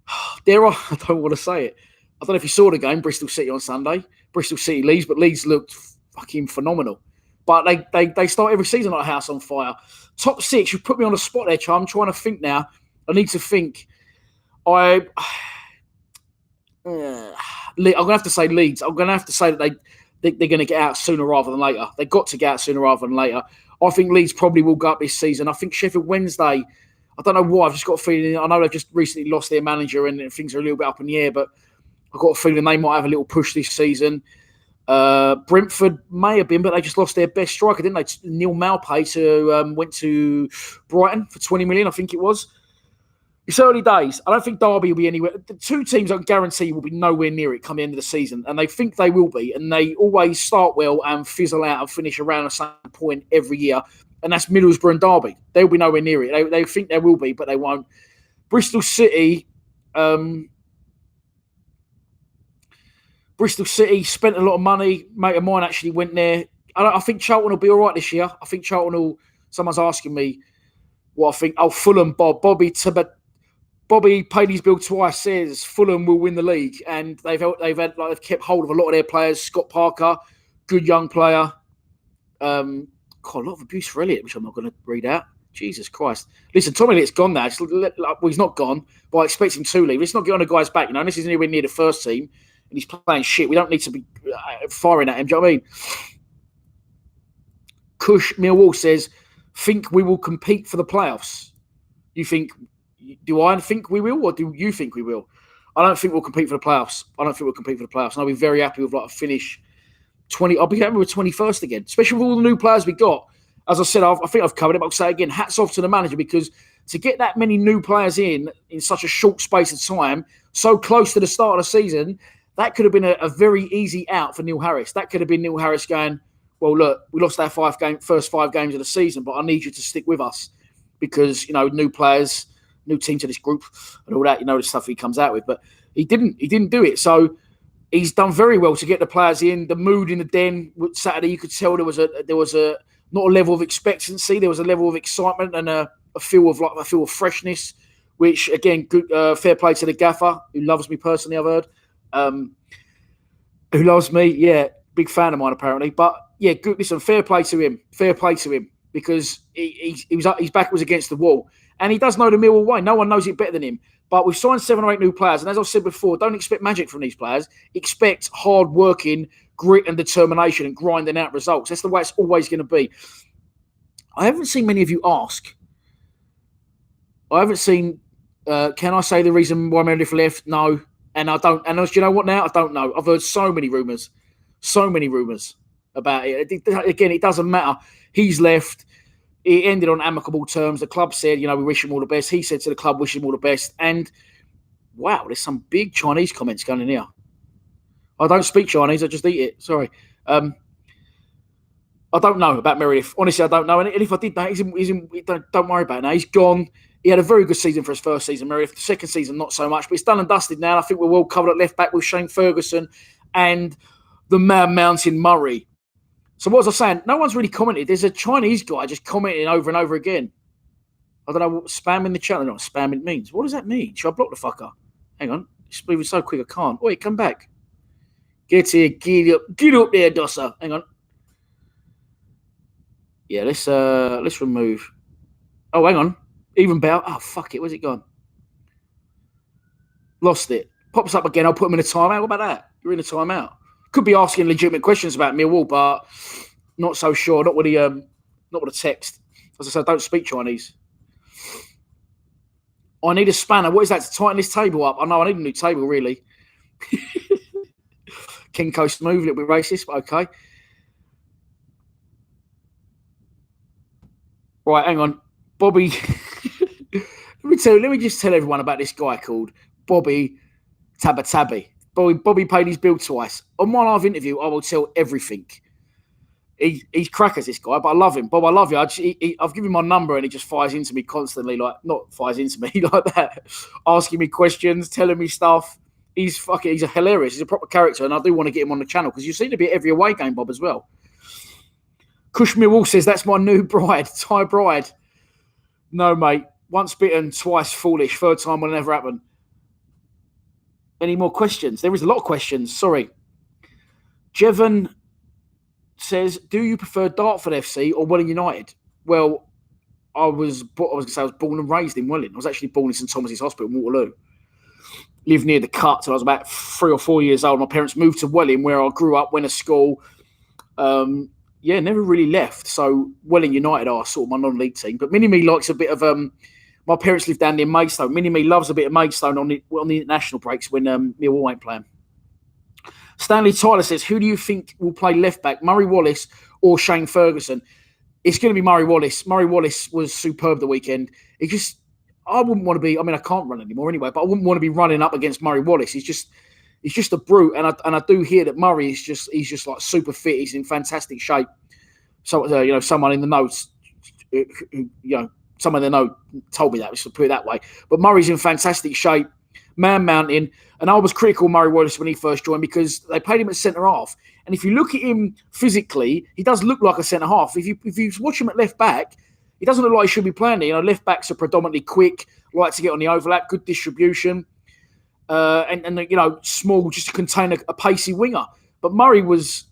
I don't want to say it. I don't know if you saw the game, Bristol City on Sunday. Bristol City Leeds, but Leeds looked fucking phenomenal. But they start every season like a house on fire. Top 6, you put me on the spot there, Chum. I'm trying to think now. I need to think. I'm going to have to say Leeds. I'm going to have to say that they're going to get out sooner rather than later. They've got to get out sooner rather than later. I think Leeds probably will go up this season. I think Sheffield Wednesday, I don't know why, I've just got a feeling. I know they've just recently lost their manager and things are a little bit up in the air, but I've got a feeling they might have a little push this season. Brentford may have been, but they just lost their best striker, didn't they? Neil Maupay, who went to Brighton for 20 million, I think it was. It's early days. I don't think Derby will be anywhere. The 2 teams I guarantee will be nowhere near it come the end of the season, and they think they will be, and they always start well and fizzle out and finish around the same point every year, and that's Middlesbrough and Derby. They'll be nowhere near it. They think they will be, but they won't. Bristol City spent a lot of money. Mate of mine actually went there. I think Charlton will be all right this year. I think Charlton will... Someone's asking me what I think. Oh, Fulham, Bobby paid his bill twice, says Fulham will win the league, and they've kept hold of a lot of their players. Scott Parker, good young player. A lot of abuse for Elliott, which I'm not going to read out. Jesus Christ. Listen, Tommy Elliott's gone now. He's not gone, but I expect him to leave. Let's not get on the guy's back, and this isn't anywhere near the first team, and he's playing shit. We don't need to be firing at him, do you know what I mean? Kush Millwall says, think we will compete for the playoffs. You think... Do I think we will, or do you think we will? I don't think we'll compete for the playoffs. And I'll be very happy with a finish 20. I'll be happy with 21st again, especially with all the new players we got. As I said, I think I've covered it, but I'll say it again, hats off to the manager, because to get that many new players in such a short space of time, so close to the start of the season, that could have been a very easy out for Neil Harris. That could have been Neil Harris going, well, look, we lost our first 5 games of the season, but I need you to stick with us because, new players, new team to this group and all that, the stuff he comes out with. But he didn't do it. So he's done very well to get the players in. The mood in the Den Saturday, you could tell there was a not a level of expectancy. There was a level of excitement and a feel of freshness, which again, good, fair play to the gaffer who loves me personally. I've heard, who loves me. Yeah, big fan of mine apparently. But yeah, good. Listen, fair play to him because his back was against the wall. And he does know the Millwall way. No one knows it better than him. But we've signed 7 or 8 new players. And as I've said before, don't expect magic from these players. Expect hard working, grit and determination and grinding out results. That's the way it's always going to be. I haven't seen many of you ask. I haven't seen, can I say the reason why Meredith left? No. And I don't. And do you know what now? I don't know. I've heard so many rumours about it. Again, it doesn't matter. He's left. It ended on amicable terms. The club said, we wish him all the best. He said to the club, wish him all the best. And, wow, there's some big Chinese comments going in here. I don't speak Chinese. I just eat it. Sorry. I don't know about Meredith. Honestly, I don't know. And if I did know, don't worry about it now. He's gone. He had a very good season for his first season, Meredith. The second season, not so much. But it's done and dusted now. I think we're well covered at left back with Shane Ferguson and the Man Mountain Murray. So what was I saying? No one's really commented. There's a Chinese guy just commenting over and over again. I don't know what spam in the channel. Not spamming means. What does that mean? Should I block the fucker? Hang on. It's moving so quick I can't. Wait, come back. Get here. Get up there, Dosser. Hang on. Yeah, let's remove. Oh, hang on. Even better. Oh, fuck it. Where's it gone? Lost it. Pops up again. I'll put him in a timeout. What about that? You're in a timeout. Could be asking legitimate questions about Millwall, but not so sure. Not with the text. As I said, I don't speak Chinese. I need a spanner. What is that to tighten this table up? I know I need a new table, really. King Coast move, a little bit racist, but okay. Right, hang on. Bobby. Let me just tell everyone about this guy called Bobby Tabatabi. Bobby paid his bill twice. On my live interview, I will tell everything. He's crackers, this guy, but I love him. Bob, I love you. I've given him my number and he just fires into me constantly, not fires into me like that, asking me questions, telling me stuff. He's hilarious. He's a proper character, and I do want to get him on the channel because you seem to be at every away game, Bob, as well. Kush Millwall says, that's my new bride, Thai bride. No, mate. Once bitten, twice foolish. Third time will never happen. Any more questions? There is a lot of questions. Sorry. Jevon says, do you prefer Dartford FC or Welling United? Well, I was born and raised in Welling. I was actually born in St Thomas's Hospital in Waterloo. Lived near the Cut till I was about 3 or 4 years old. My parents moved to Welling, where I grew up, went to school. Never really left. So Welling United are sort of my non-league team. But Mini-Me likes a bit of... my parents live down near Maidstone. Mini-Me loves a bit of Maidstone on the international breaks when Millwall ain't playing. Stanley Tyler says, who do you think will play left-back, Murray Wallace or Shane Ferguson? It's going to be Murray Wallace. Murray Wallace was superb the weekend. I wouldn't want to be... I mean, I can't run anymore anyway, but I wouldn't want to be running up against Murray Wallace. He's just a brute. And I do hear that Murray he's just like super fit. He's in fantastic shape. So, someone in the notes, someone in the know told me that, let's put it that way. But Murray's in fantastic shape, man mountain. And I was critical of Murray Wallace when he first joined because they played him at centre half. And if you look at him physically, he does look like a centre half. If you watch him at left back, he doesn't look like he should be playing there. Left backs are predominantly quick, like to get on the overlap, good distribution, and small, just to contain a pacey winger. But Murray was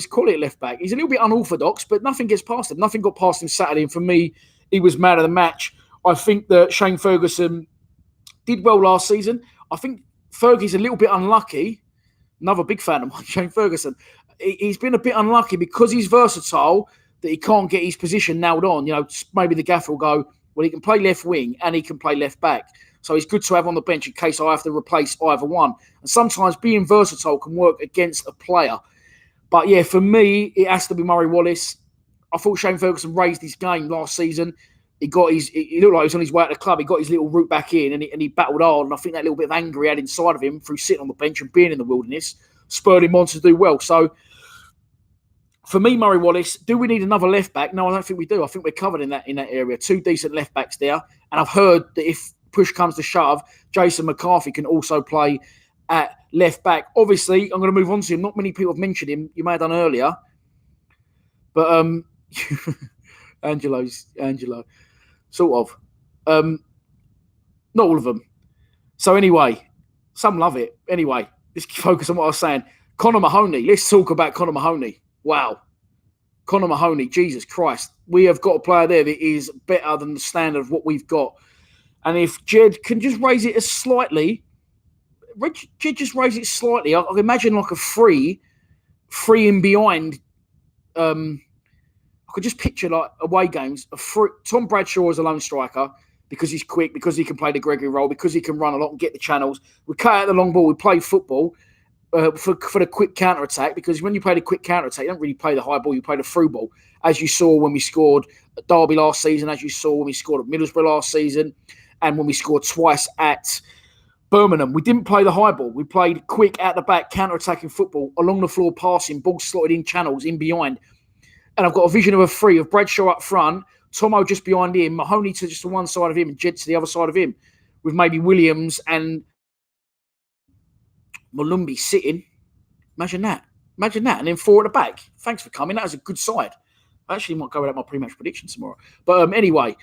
quality at left back. He's a little bit unorthodox, but nothing gets past him. Nothing got past him Saturday. And for me, he was man of the match. I think that Shane Ferguson did well last season. I think Fergie's a little bit unlucky. Another big fan of mine, Shane Ferguson. He's been a bit unlucky because he's versatile that he can't get his position nailed on. Maybe the gaffer will go, well, he can play left wing and he can play left back. So he's good to have on the bench in case I have to replace either one. And sometimes being versatile can work against a player. But yeah, for me, it has to be Murray Wallace. I thought Shane Ferguson raised his game last season. He looked like he was on his way at the club. He got his little route back in and he battled hard. And I think that little bit of anger he had inside of him through sitting on the bench and being in the wilderness spurred him on to do well. So for me, Murray Wallace, do we need another left back? No, I don't think we do. I think we're covered in that area. 2 decent left backs there. And I've heard that if push comes to shove, Jason McCarthy can also play at left back. Obviously, I'm going to move on to him. Not many people have mentioned him. You may have done earlier. But Angelo, sort of. Not all of them. So anyway, some love it. Anyway, let's focus on what I was saying. Conor Mahoney. Let's talk about Conor Mahoney. Wow. Conor Mahoney, Jesus Christ. We have got a player there that is better than the standard of what we've got. And if Jed can just raise it slightly, I can imagine like a free in behind. I could just picture like away games. Tom Bradshaw is a lone striker because he's quick, because he can play the Gregory role, because he can run a lot and get the channels. We cut out the long ball. We play football for the quick counter-attack, because when you play the quick counter-attack, you don't really play the high ball, you play the through ball, as you saw when we scored at Derby last season, as you saw when we scored at Middlesbrough last season, and when we scored twice at Birmingham. We didn't play the high ball. We played quick, out the back, counter-attacking football, along the floor passing, ball slotted in channels, in behind. And I've got a vision of a three, of Bradshaw up front, Tomo just behind him, Mahoney to just to one side of him, and Jed to the other side of him, with maybe Williams and Malumbi sitting. Imagine that. And then 4 at the back. Thanks for coming. That was a good side. I actually might go without my pre-match prediction tomorrow. But anyway,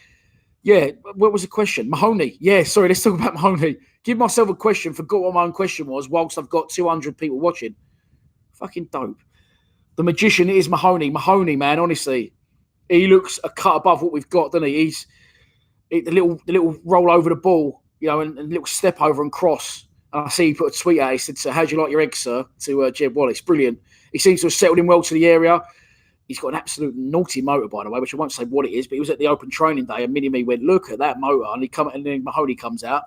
Yeah, what was the question? Mahoney. Yeah, sorry, let's talk about Mahoney. Give myself a question, forgot what my own question was, whilst I've got 200 people watching. Fucking dope. The magician is Mahoney. Mahoney, man, honestly. He looks a cut above what we've got, doesn't he? The little roll over the ball, and a little step over and cross. And I see he put a tweet out. He said, "So how do you like your eggs, sir?" to Jed Wallace. Brilliant. He seems to have settled in well to the area. He's got an absolute naughty motor, by the way, which I won't say what it is, but he was at the open training day and Mini-Me went, "Look at that motor." And then Mahoney comes out.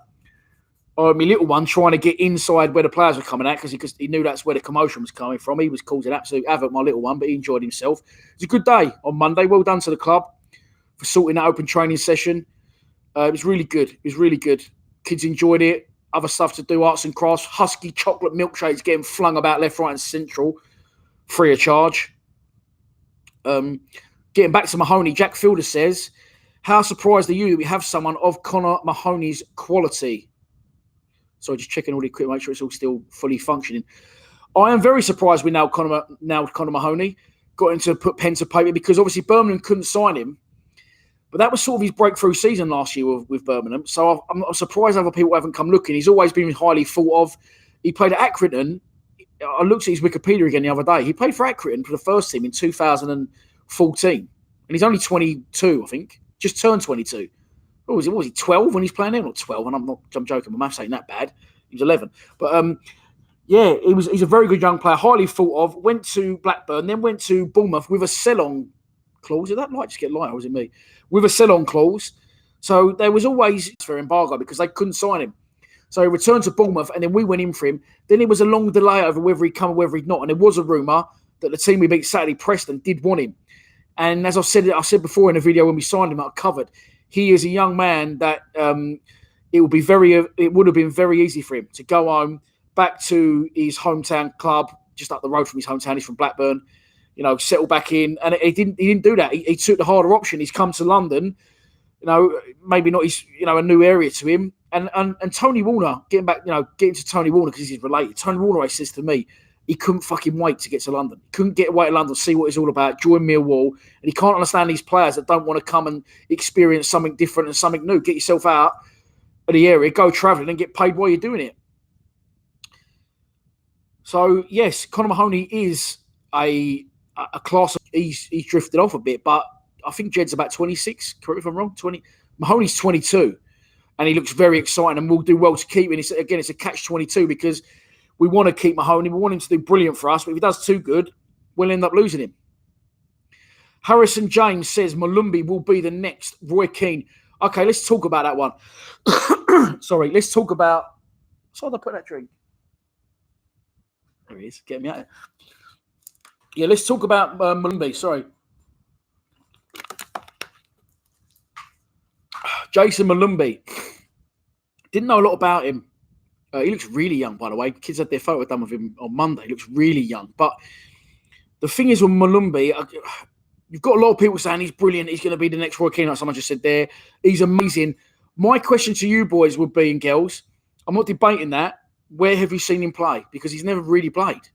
My little one trying to get inside where the players were coming at because he knew that's where the commotion was coming from. He was causing absolute havoc, my little one, but he enjoyed himself. It was a good day on Monday. Well done to the club for sorting that open training session. It was really good. It was really good. Kids enjoyed it. Other stuff to do, arts and crafts. Husky chocolate milkshakes getting flung about left, right and central. Free of charge. Getting back to Mahoney, Jack Fielder says, "How surprised are you that we have someone of Connor Mahoney's quality?" So just checking all the equipment, make sure it's all still fully functioning. I am very surprised we now Connor Mahoney got him to put pen to paper because obviously Birmingham couldn't sign him. But that was sort of his breakthrough season last year with Birmingham. So I'm surprised other people haven't come looking. He's always been highly thought of. He played at Accrington. I looked at his Wikipedia again the other day. He played for Accrington for the first team in 2014. And he's only 22, I think. Just turned 22. What was he 12 when he's playing there? Not 12, and I'm joking. My maths ain't that bad. He was 11. But yeah, he's a very good young player, highly thought of. Went to Blackburn, then went to Bournemouth with a sell-on clause. Did that light just get lighter, or was it me? With a sell-on clause. So there was always for embargo because they couldn't sign him. So he returned to Bournemouth, and then we went in for him. Then it was a long delay over whether he'd come or whether he'd not. And there was a rumour that the team we beat Saturday, Preston, did want him. And as I said before in the video when we signed him, I covered. He is a young man that it would have been very easy for him to go home back to his hometown club, just up the road from his hometown. He's from Blackburn, settle back in. And he didn't do that. He took the harder option. He's come to London, maybe not his, a new area to him. And Tony Warner, getting to Tony Warner because he's related. Tony Warner always says to me, he couldn't fucking wait to get to London. He couldn't get away to London, see what it's all about, join Millwall. And he can't understand these players that don't want to come and experience something different and something new. Get yourself out of the area, go travelling and get paid while you're doing it. So, yes, Connor Mahoney is a class. He's drifted off a bit, but I think Jed's about 26. Correct me if I'm wrong. 20. Mahoney's 22. And he looks very exciting and will do well to keep him. It's a catch-22 because we want to keep Mahoney. We want him to do brilliant for us. But if he does too good, we'll end up losing him. Harrison James says Malumbi will be the next Roy Keane. Okay, let's talk about that one. Sorry, let's talk about... So I put that drink. There he is. Get me out of it. Yeah, let's talk about Malumbi. Sorry. Jason Malumbi. Didn't know a lot about him. He looks really young, by the way. Kids had their photo done with him on Monday. He looks really young. But the thing is with Malumbi, you've got a lot of people saying he's brilliant. He's going to be the next Roy Keane, like someone just said there. He's amazing. My question to you boys would be, and girls, I'm not debating that. Where have you seen him play? Because he's never really played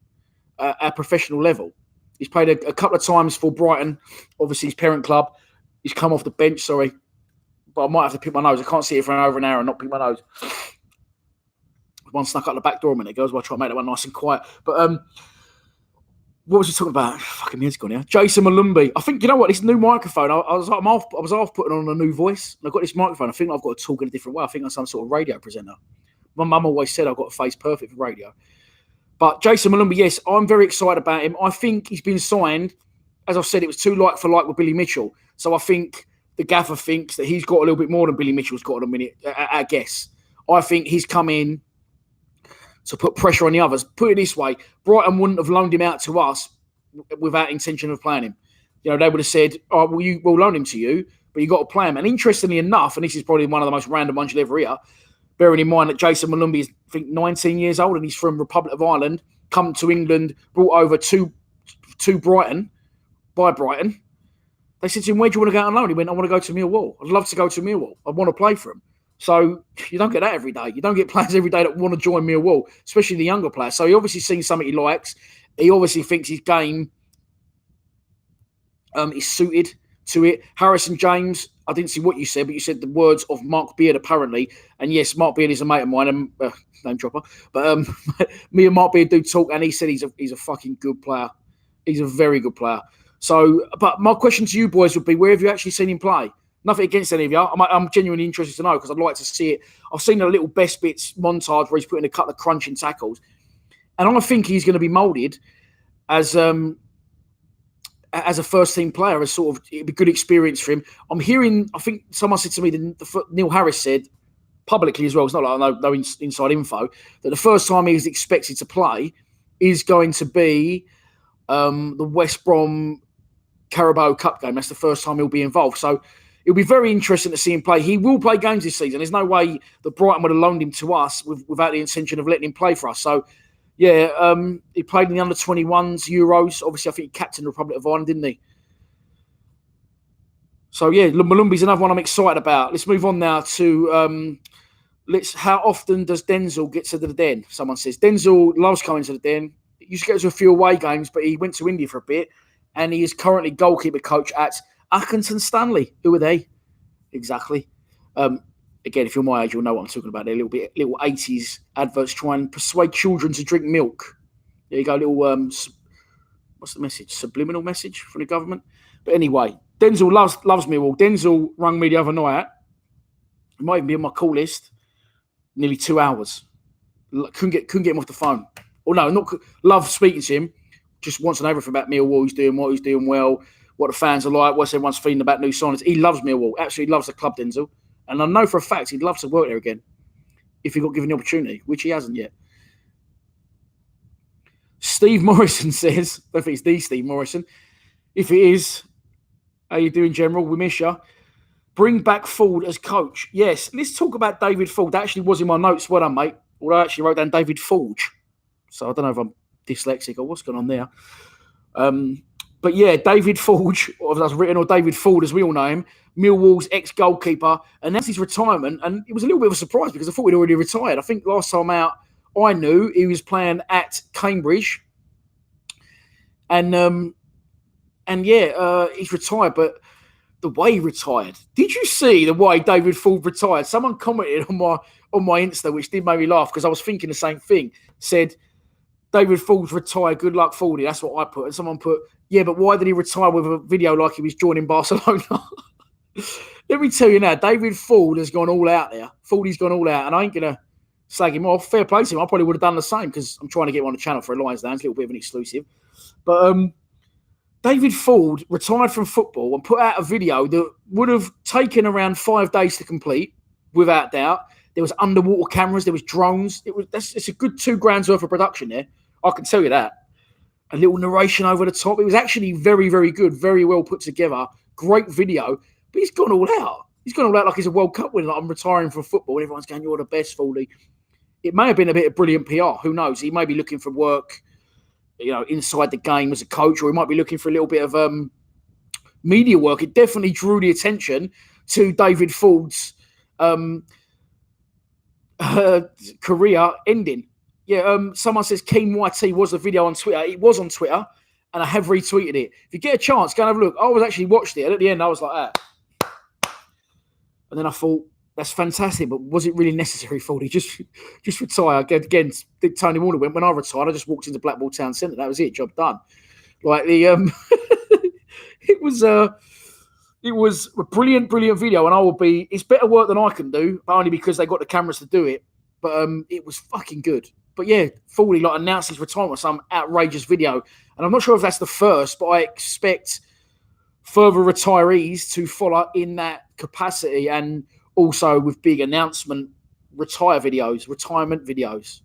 at a professional level. He's played a couple of times for Brighton, obviously his parent club. He's come off the bench, sorry. But I might have to pick my nose. I can't see it for over an hour and not pick my nose. One snuck out the back door a minute ago, so I'll try to make that one nice and quiet. But what was he talking about? Fucking head's gone now. Jason Malumbi. I think, you know what, this new microphone, I was half putting on a new voice. And I've got this microphone. I think I've got to talk in a different way. I think I'm some sort of radio presenter. My mum always said I've got a face perfect for radio. But Jason Malumbi, yes, I'm very excited about him. I think he's been signed. As I've said, it was too like for like with Billy Mitchell. So I think the gaffer thinks that he's got a little bit more than Billy Mitchell's got at a minute, I guess. I think he's come in to put pressure on the others. Put it this way, Brighton wouldn't have loaned him out to us without intention of playing him. They would have said, "Oh, we'll loan him to you, but you've got to play him." And interestingly enough, and this is probably one of the most random ones you'll ever hear, bearing in mind that Jason Malumbi is, I think, 19 years old and he's from Republic of Ireland, come to England, brought over to Brighton, by Brighton. They said to him, "Where do you want to go on loan?" He went, "I want to go to Millwall. I'd love to go to Millwall. I want to play for him." So you don't get that every day. You don't get players every day that want to join Millwall, especially the younger players. So he obviously seen something he likes. He obviously thinks his game is suited to it. Harrison James, I didn't see what you said, but you said the words of Mark Beard apparently. And yes, Mark Beard is a mate of mine, name dropper. But me and Mark Beard do talk, and he said he's a fucking good player. He's a very good player. So, but my question to you boys would be, where have you actually seen him play? Nothing against any of you. I'm genuinely interested to know because I'd like to see it. I've seen a little best bits montage where he's putting a couple of crunching tackles, and I think he's going to be moulded as a first team player. As sort of, it'd be a good experience for him. I'm hearing. I think someone said to me that Neil Harris said publicly as well. It's not like I know inside info that the first time he is expected to play is going to be the West Brom Carabao Cup game. That's the first time he'll be involved. So it'll be very interesting to see him play. He will play games this season. There's no way that Brighton would have loaned him to us without the intention of letting him play for us. So, yeah, he played in the under-21s Euros. Obviously, I think he captained the Republic of Ireland, didn't he? So, yeah, Malumbi's another one I'm excited about. Let's move on now to how often does Denzel get to the Den? Someone says. Denzel loves coming to the Den. He used to get to a few away games, but he went to India for a bit. And he is currently goalkeeper coach at Accrington Stanley. Who are they? Exactly. Again, if you're my age, you'll know what I'm talking about. They're little 80s adverts try and persuade children to drink milk. There you go, little, what's the message? Subliminal message from the government. But anyway, Denzel loves Millwall. Denzel rang me the other night. It might even be on my call list. Nearly 2 hours. Couldn't get him off the phone. Or no, not love speaking to him. Just wants to know everything about Millwall. What he's doing well, what the fans are like, what everyone's feeling about new signings. He loves Millwall. Absolutely loves the club, Denzel. And I know for a fact he'd love to work there again if he got given the opportunity, which he hasn't yet. Steve Morrison says, I don't think it's the Steve Morrison. If it is, how you doing, General? We miss you. Bring back Ford as coach. Yes, let's talk about David Ford. That actually was in my notes. Well done, mate. Although I actually wrote down David Forge. So I don't know if I'm dyslexic or what's going on there. But yeah, David Forge, or that's written, or David Ford, as we all know him, Millwall's ex-goalkeeper, announced his retirement, and it was a little bit of a surprise because I thought he'd already retired. I think last time out, I knew he was playing at Cambridge, and he's retired. But the way he retired, did you see the way David Ford retired? Someone commented on my Insta, which did make me laugh because I was thinking the same thing. Said, David Ford's retired. Good luck, Fordy. That's what I put. And someone put, yeah, but why did he retire with a video like he was joining Barcelona? Let me tell you now, David Ford has gone all out there. Fordy's gone all out, and I ain't going to slag him off. Fair play to him. I probably would have done the same because I'm trying to get him on the channel for a Lions Dance, a little bit of an exclusive. But David Ford retired from football and put out a video that would have taken around 5 days to complete, without doubt. There was underwater cameras. There was drones. It's a good $2,000 worth of production there. I can tell you that. A little narration over the top. It was actually very, very good. Very well put together. Great video. But he's gone all out. He's gone all out like he's a World Cup winner. Like, I'm retiring from football. And everyone's going, you're the best, Fordy. It may have been a bit of brilliant PR. Who knows? He may be looking for work, inside the game as a coach, or he might be looking for a little bit of media work. It definitely drew the attention to David Ford's career ending. Yeah, someone says Keen YT was the video on Twitter. It was on Twitter, and I have retweeted it. If you get a chance, go and have a look. I was actually watched it, and at the end, I was like, ah. And then I thought, that's fantastic, but was it really necessary, Fordy? Just retire. Again, Tony Warner went, when I retired, I just walked into Blackpool Town Centre. That was it, job done. Like, it was a brilliant video, and it's better work than I can do, but only because they got the cameras to do it. But it was fucking good. But yeah, Fordy announced his retirement with some outrageous video. And I'm not sure if that's the first, but I expect further retirees to follow in that capacity, and also with big retirement videos.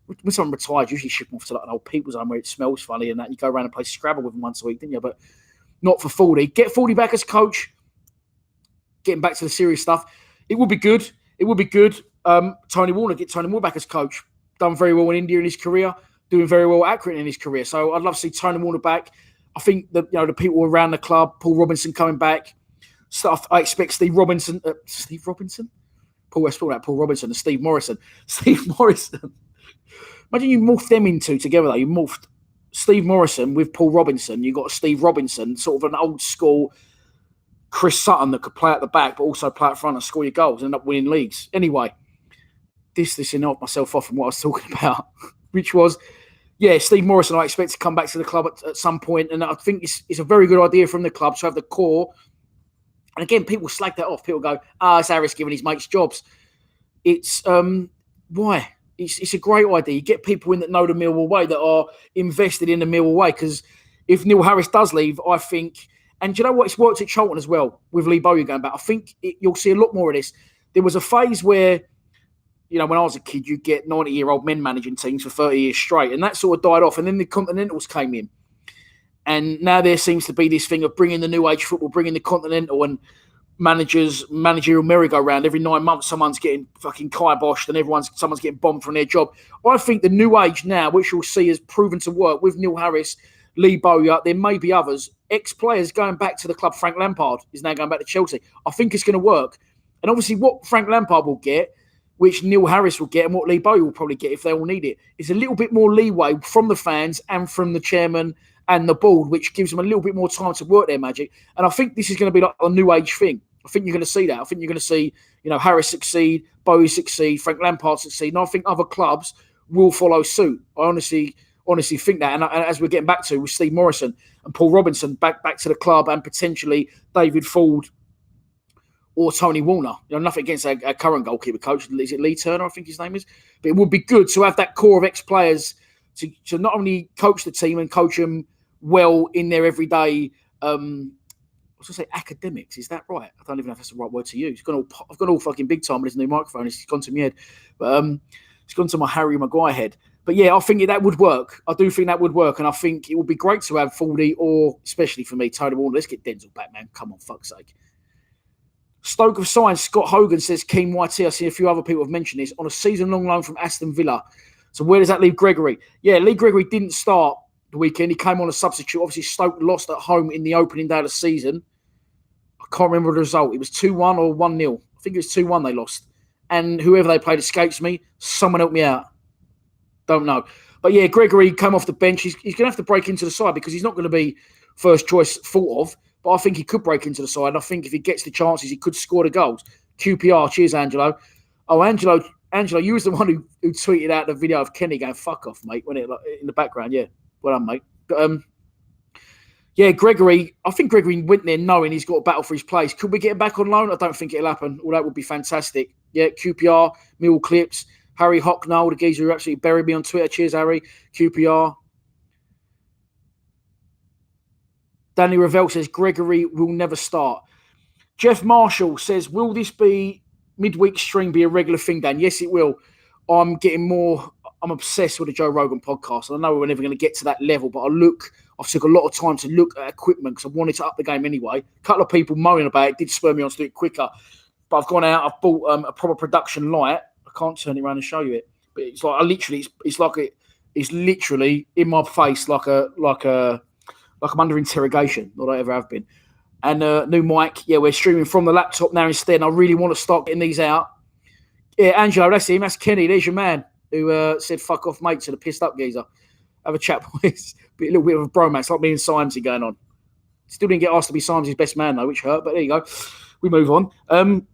When someone retires, usually ship them off to an old people's home where it smells funny and that. You go around and play Scrabble with them once a week, didn't you? But not for Fordy. Get Fordy back as coach. Getting back to the serious stuff. It would be good. Tony Warner, get Tony Warner back as coach. Done very well in India in his career. Doing very well at Accrington in his career. So I'd love to see Tony Warner back. I think that the people around the club, Paul Robinson coming back. Stuff. I expect Steve Robinson. Paul Robinson and Steve Morrison. Imagine you morphed them into together though. You morphed Steve Morrison with Paul Robinson. You got Steve Robinson, sort of an old school Chris Sutton that could play at the back but also play up front and score your goals and end up winning leagues. Anyway, this knocked myself off from what I was talking about, which was, Steve Morrison, I expect to come back to the club at some point, and I think it's a very good idea from the club to have the core. And again, people slag that off. People go, it's Harris giving his mates jobs. It's why? It's a great idea. You get people in that know the Millwall way, that are invested in the Millwall way, because if Neil Harris does leave, I think, and do you know what? It's worked at Charlton as well with Lee Bowyer going back. I think you'll see a lot more of this. There was a phase where, when I was a kid, you'd get 90-year-old men managing teams for 30 years straight, and that sort of died off. And then the Continentals came in. And now there seems to be this thing of bringing the new age football, bringing the Continental, and managerial merry-go-round. Every 9 months, someone's getting fucking kiboshed and someone's getting bombed from their job. I think the new age now, which you'll see has proven to work with Neil Harris, Lee Bowyer, there may be others, ex-players going back to the club. Frank Lampard is now going back to Chelsea. I think it's going to work. And obviously what Frank Lampard will get, which Neil Harris will get, and what Lee Bowyer will probably get if they all need it, is a little bit more leeway from the fans and from the chairman and the board, which gives them a little bit more time to work their magic. And I think this is going to be like a new age thing. I think you're going to see that. I think you're going to see, Harris succeed, Bowyer succeed, Frank Lampard succeed, and I think other clubs will follow suit. I honestly think that. And as we're getting back to with Steve Morrison and Paul Robinson back to the club, and potentially David Ford or Tony Warner. Nothing against our current goalkeeper coach. Is it Lee Turner, I think his name is? But it would be good to have that core of ex-players to not only coach the team and coach them well in their everyday, I was going to say academics. Is that right? I don't even know if that's the right word to use. I've gone all fucking big time with this new microphone. It's gone to my head. But it's gone to my Harry Maguire head. But yeah, I think that would work. I do think that would work. And I think it would be great to have Fordy, or especially for me, Tony Warner. Let's get Denzel back, man. Come on, fuck's sake. Stoke have signed Scott Hogan, says Keane YT. I see a few other people have mentioned this, on a season-long loan from Aston Villa. So where does that leave Gregory? Yeah, Lee Gregory didn't start the weekend. He came on a substitute. Obviously, Stoke lost at home in the opening day of the season. I can't remember the result. It was 2-1 or 1-0. I think it was 2-1 they lost. And whoever they played escapes me. Someone help me out. Don't know. But yeah, Gregory came off the bench. He's going to have to break into the side because he's not going to be first choice thought of. But I think he could break into the side. And I think if he gets the chances, he could score the goals. QPR, cheers, Angelo. Oh, Angelo, you was the one who tweeted out the video of Kenny going, fuck off, mate, when it in the background. Yeah, well done, mate. But, yeah, Gregory, I think Gregory went there knowing he's got a battle for his place. Could we get him back on loan? I don't think it'll happen. All that would be fantastic. Yeah, QPR, Mill Clips, Harry Hocknall, the geezer who actually buried me on Twitter. Cheers, Harry. QPR. Danny Ravel says Gregory will never start. Jeff Marshall says, will this be midweek stream be a regular thing, Dan? Yes, it will. I'm obsessed with the Joe Rogan podcast. I know we're never going to get to that level, but I've took a lot of time to look at equipment because I wanted to up the game anyway. A couple of people moaning about it did spur me on to do it quicker. But I've gone out, I've bought a proper production light. I can't turn it around and show you it. But it's like it's literally in my face like I'm under interrogation, not I ever have been. And new mic, yeah, we're streaming from the laptop now instead. And I really want to start getting these out. Yeah, Angelo, that's him. That's Kenny. There's your man who said fuck off, mate, to the pissed up geezer. Have a chat, boys. A little bit of a bromance, like me and Simesy going on. Still didn't get asked to be Simes's best man, though, which hurt. But there you go. We move on.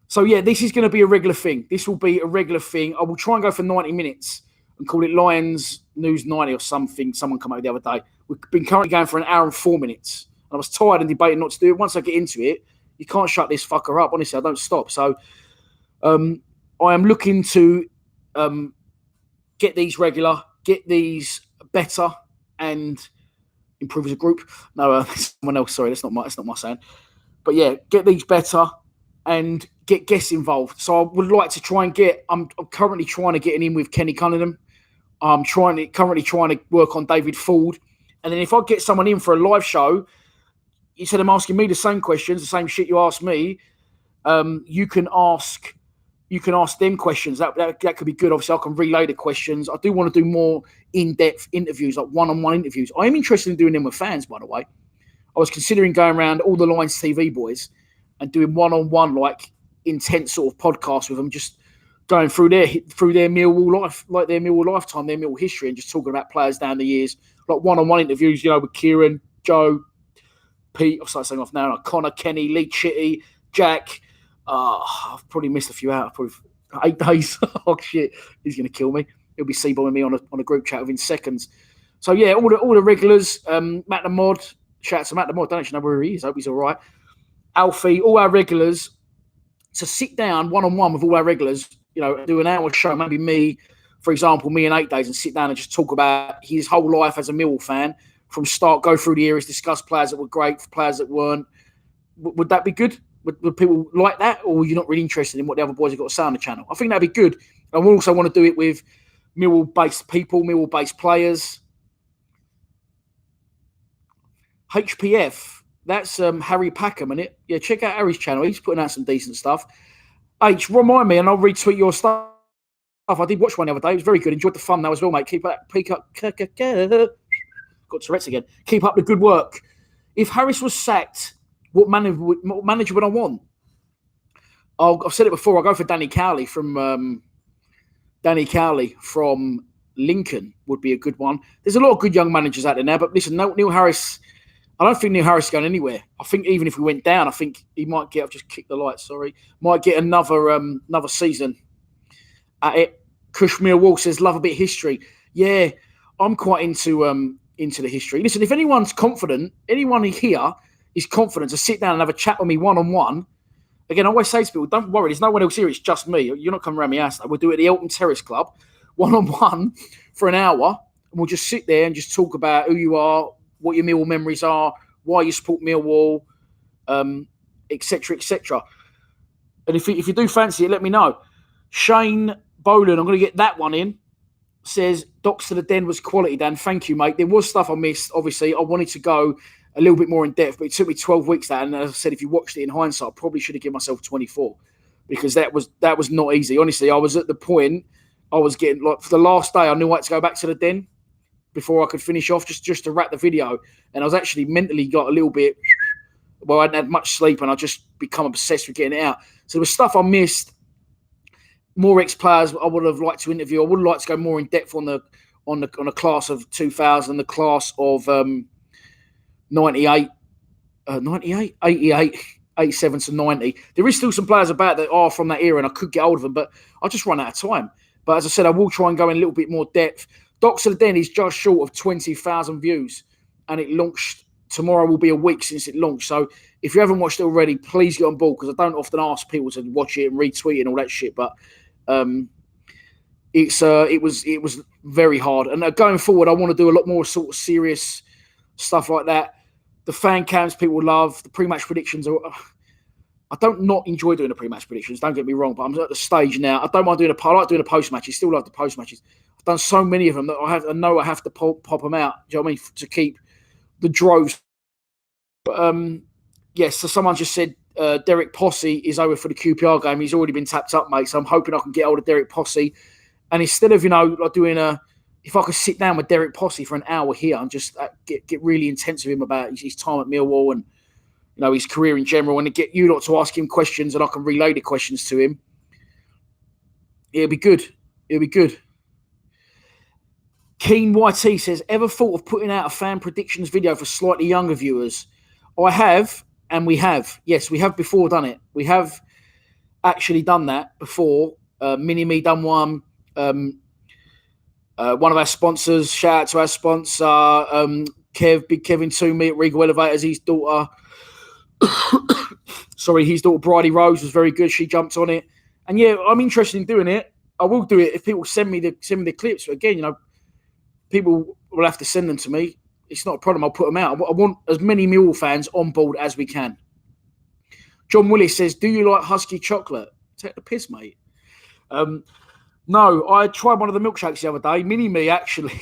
So, yeah, this is going to be a regular thing. This will be a regular thing. I will try and go for 90 minutes and call it Lions News 90 or something. Someone come out the other day. We've been currently going for an hour and 4 minutes. And I was tired and debating not to do it. Once I get into it, you can't shut this fucker up. Honestly, I don't stop. So I am looking to get these regular, get these better, and improve as a group. No, someone else. Sorry, that's not my saying. But yeah, get these better and get guests involved. So I would like to try and get. I'm currently trying to get in with Kenny Cunningham. I'm currently trying to work on David Ford, and then if I get someone in for a live show, instead of asking me the same questions, the same shit you asked me, you can ask them questions. That could be good. Obviously, I can relay the questions. I do want to do more in-depth interviews, like one-on-one interviews. I am interested in doing them with fans, by the way. I was considering going around all the Lions TV boys and doing one-on-one, like intense sort of podcasts with them, just going through their Millwall life, like their Millwall lifetime, their Millwall history, and just talking about players down the years, like one-on-one interviews, with Kieran, Joe, Pete, I'll start saying off now. Connor, Kenny, Lee Chitty, Jack. I've probably missed a few out. Probably 8 days. Oh shit, he's gonna kill me. He'll be C-bombing me on a group chat within seconds. So yeah, all the regulars. Matt the Mod. Shout out to Matt the Mod. Don't actually know where he is. I hope he's all right. Alfie, all our regulars. To sit down one-on-one with all our regulars, do an hour show, maybe me, for example, me in 8 days, and sit down and just talk about his whole life as a Millwall fan from start, go through the eras, discuss players that were great, players that weren't. Would that be good? Would people like that, or are you not really interested in what the other boys have got to say on the channel? I think that'd be good. And we also want to do it with Millwall-based people, Millwall-based players. HPF. That's Harry Packham, isn't it? Yeah, check out Harry's channel. He's putting out some decent stuff. H, remind me, and I'll retweet your stuff. I did watch one the other day. It was very good. Enjoyed the fun now as well, mate. Keep up. Got Tourette's again. Keep up the good work. If Harris was sacked, what manager would I want? I've said it before. I'll go for Danny Cowley from Lincoln would be a good one. There's a lot of good young managers out there now, but listen, Neil Harris. I don't think Neil Harris is going anywhere. I think even if we went down, I think he might get. I've just kicked the lights. Sorry, might get another season at it. Kushmir Wall says, "Love a bit of history." Yeah, I'm quite into the history. Listen, if anyone's confident, anyone here is confident to sit down and have a chat with me one-on-one. Again, I always say to people, don't worry. There's no one else here. It's just me. You're not coming around my house. We'll do it at the Elton Terrace Club, one-on-one for an hour, and we'll just sit there and just talk about who you are, what your Millwall memories are, why you support Millwall, etc., etc. And if you do fancy it, let me know. Shane Boland, I'm going to get that one in, says, Docs to the Den was quality, Dan. Thank you, mate. There was stuff I missed. Obviously, I wanted to go a little bit more in depth, but it took me 12 weeks, that. And as I said, if you watched it in hindsight, I probably should have given myself 24 because that was not easy. Honestly, I was at the point, I was getting, like, for the last day, I knew I had to go back to the Den before I could finish off, just to wrap the video. And I was actually mentally got a little bit, well, I hadn't had much sleep and I just become obsessed with getting it out. So there was stuff I missed, more ex-players I would have liked to interview. I would have liked to go more in depth on the class of 2000, the class of 98, 88, 87 to 90. There is still some players about that are from that era and I could get hold of them, but I just run out of time. But as I said, I will try and go in a little bit more depth. Docs of the Den is just short of 20,000 views and it launched. Tomorrow will be a week since it launched. So if you haven't watched it already, please get on board because I don't often ask people to watch it and retweet and all that shit. But it was very hard. And going forward, I want to do a lot more sort of serious stuff like that. The fan cams people love. The pre-match predictions are. I don't not enjoy doing the pre-match predictions. Don't get me wrong, but I'm at the stage now. I don't mind doing I like doing the post-matches. Still love the post-matches. I've done so many of them that I know I have to pop them out. Do you know what I mean? To keep the droves. But yes, so someone just said Derek Posse is over for the QPR game. He's already been tapped up, mate. So I'm hoping I can get hold of Derek Posse. And instead of, like doing if I could sit down with Derek Posse for an hour here and just get really intense with him about his time at Millwall and, his career in general, and to get you lot to ask him questions and I can relay the questions to him, it'll be good. It'll be good. Keen YT says, ever thought of putting out a fan predictions video for slightly younger viewers? I have, and we have. Yes, we have before done it. We have actually done that before. Mini-Me done one. One of our sponsors, shout out to our sponsor, Big Kevin Toomey at Regal Elevators. His daughter, his daughter Bridie Rose was very good. She jumped on it. And yeah, I'm interested in doing it. I will do it if people send me the clips. But again, people will have to send them to me. It's not a problem. I'll put them out. I want as many Millwall fans on board as we can. John Willis says, do you like Husky chocolate? Take the piss, mate. No, I tried one of the milkshakes the other day. Mini-Me, actually.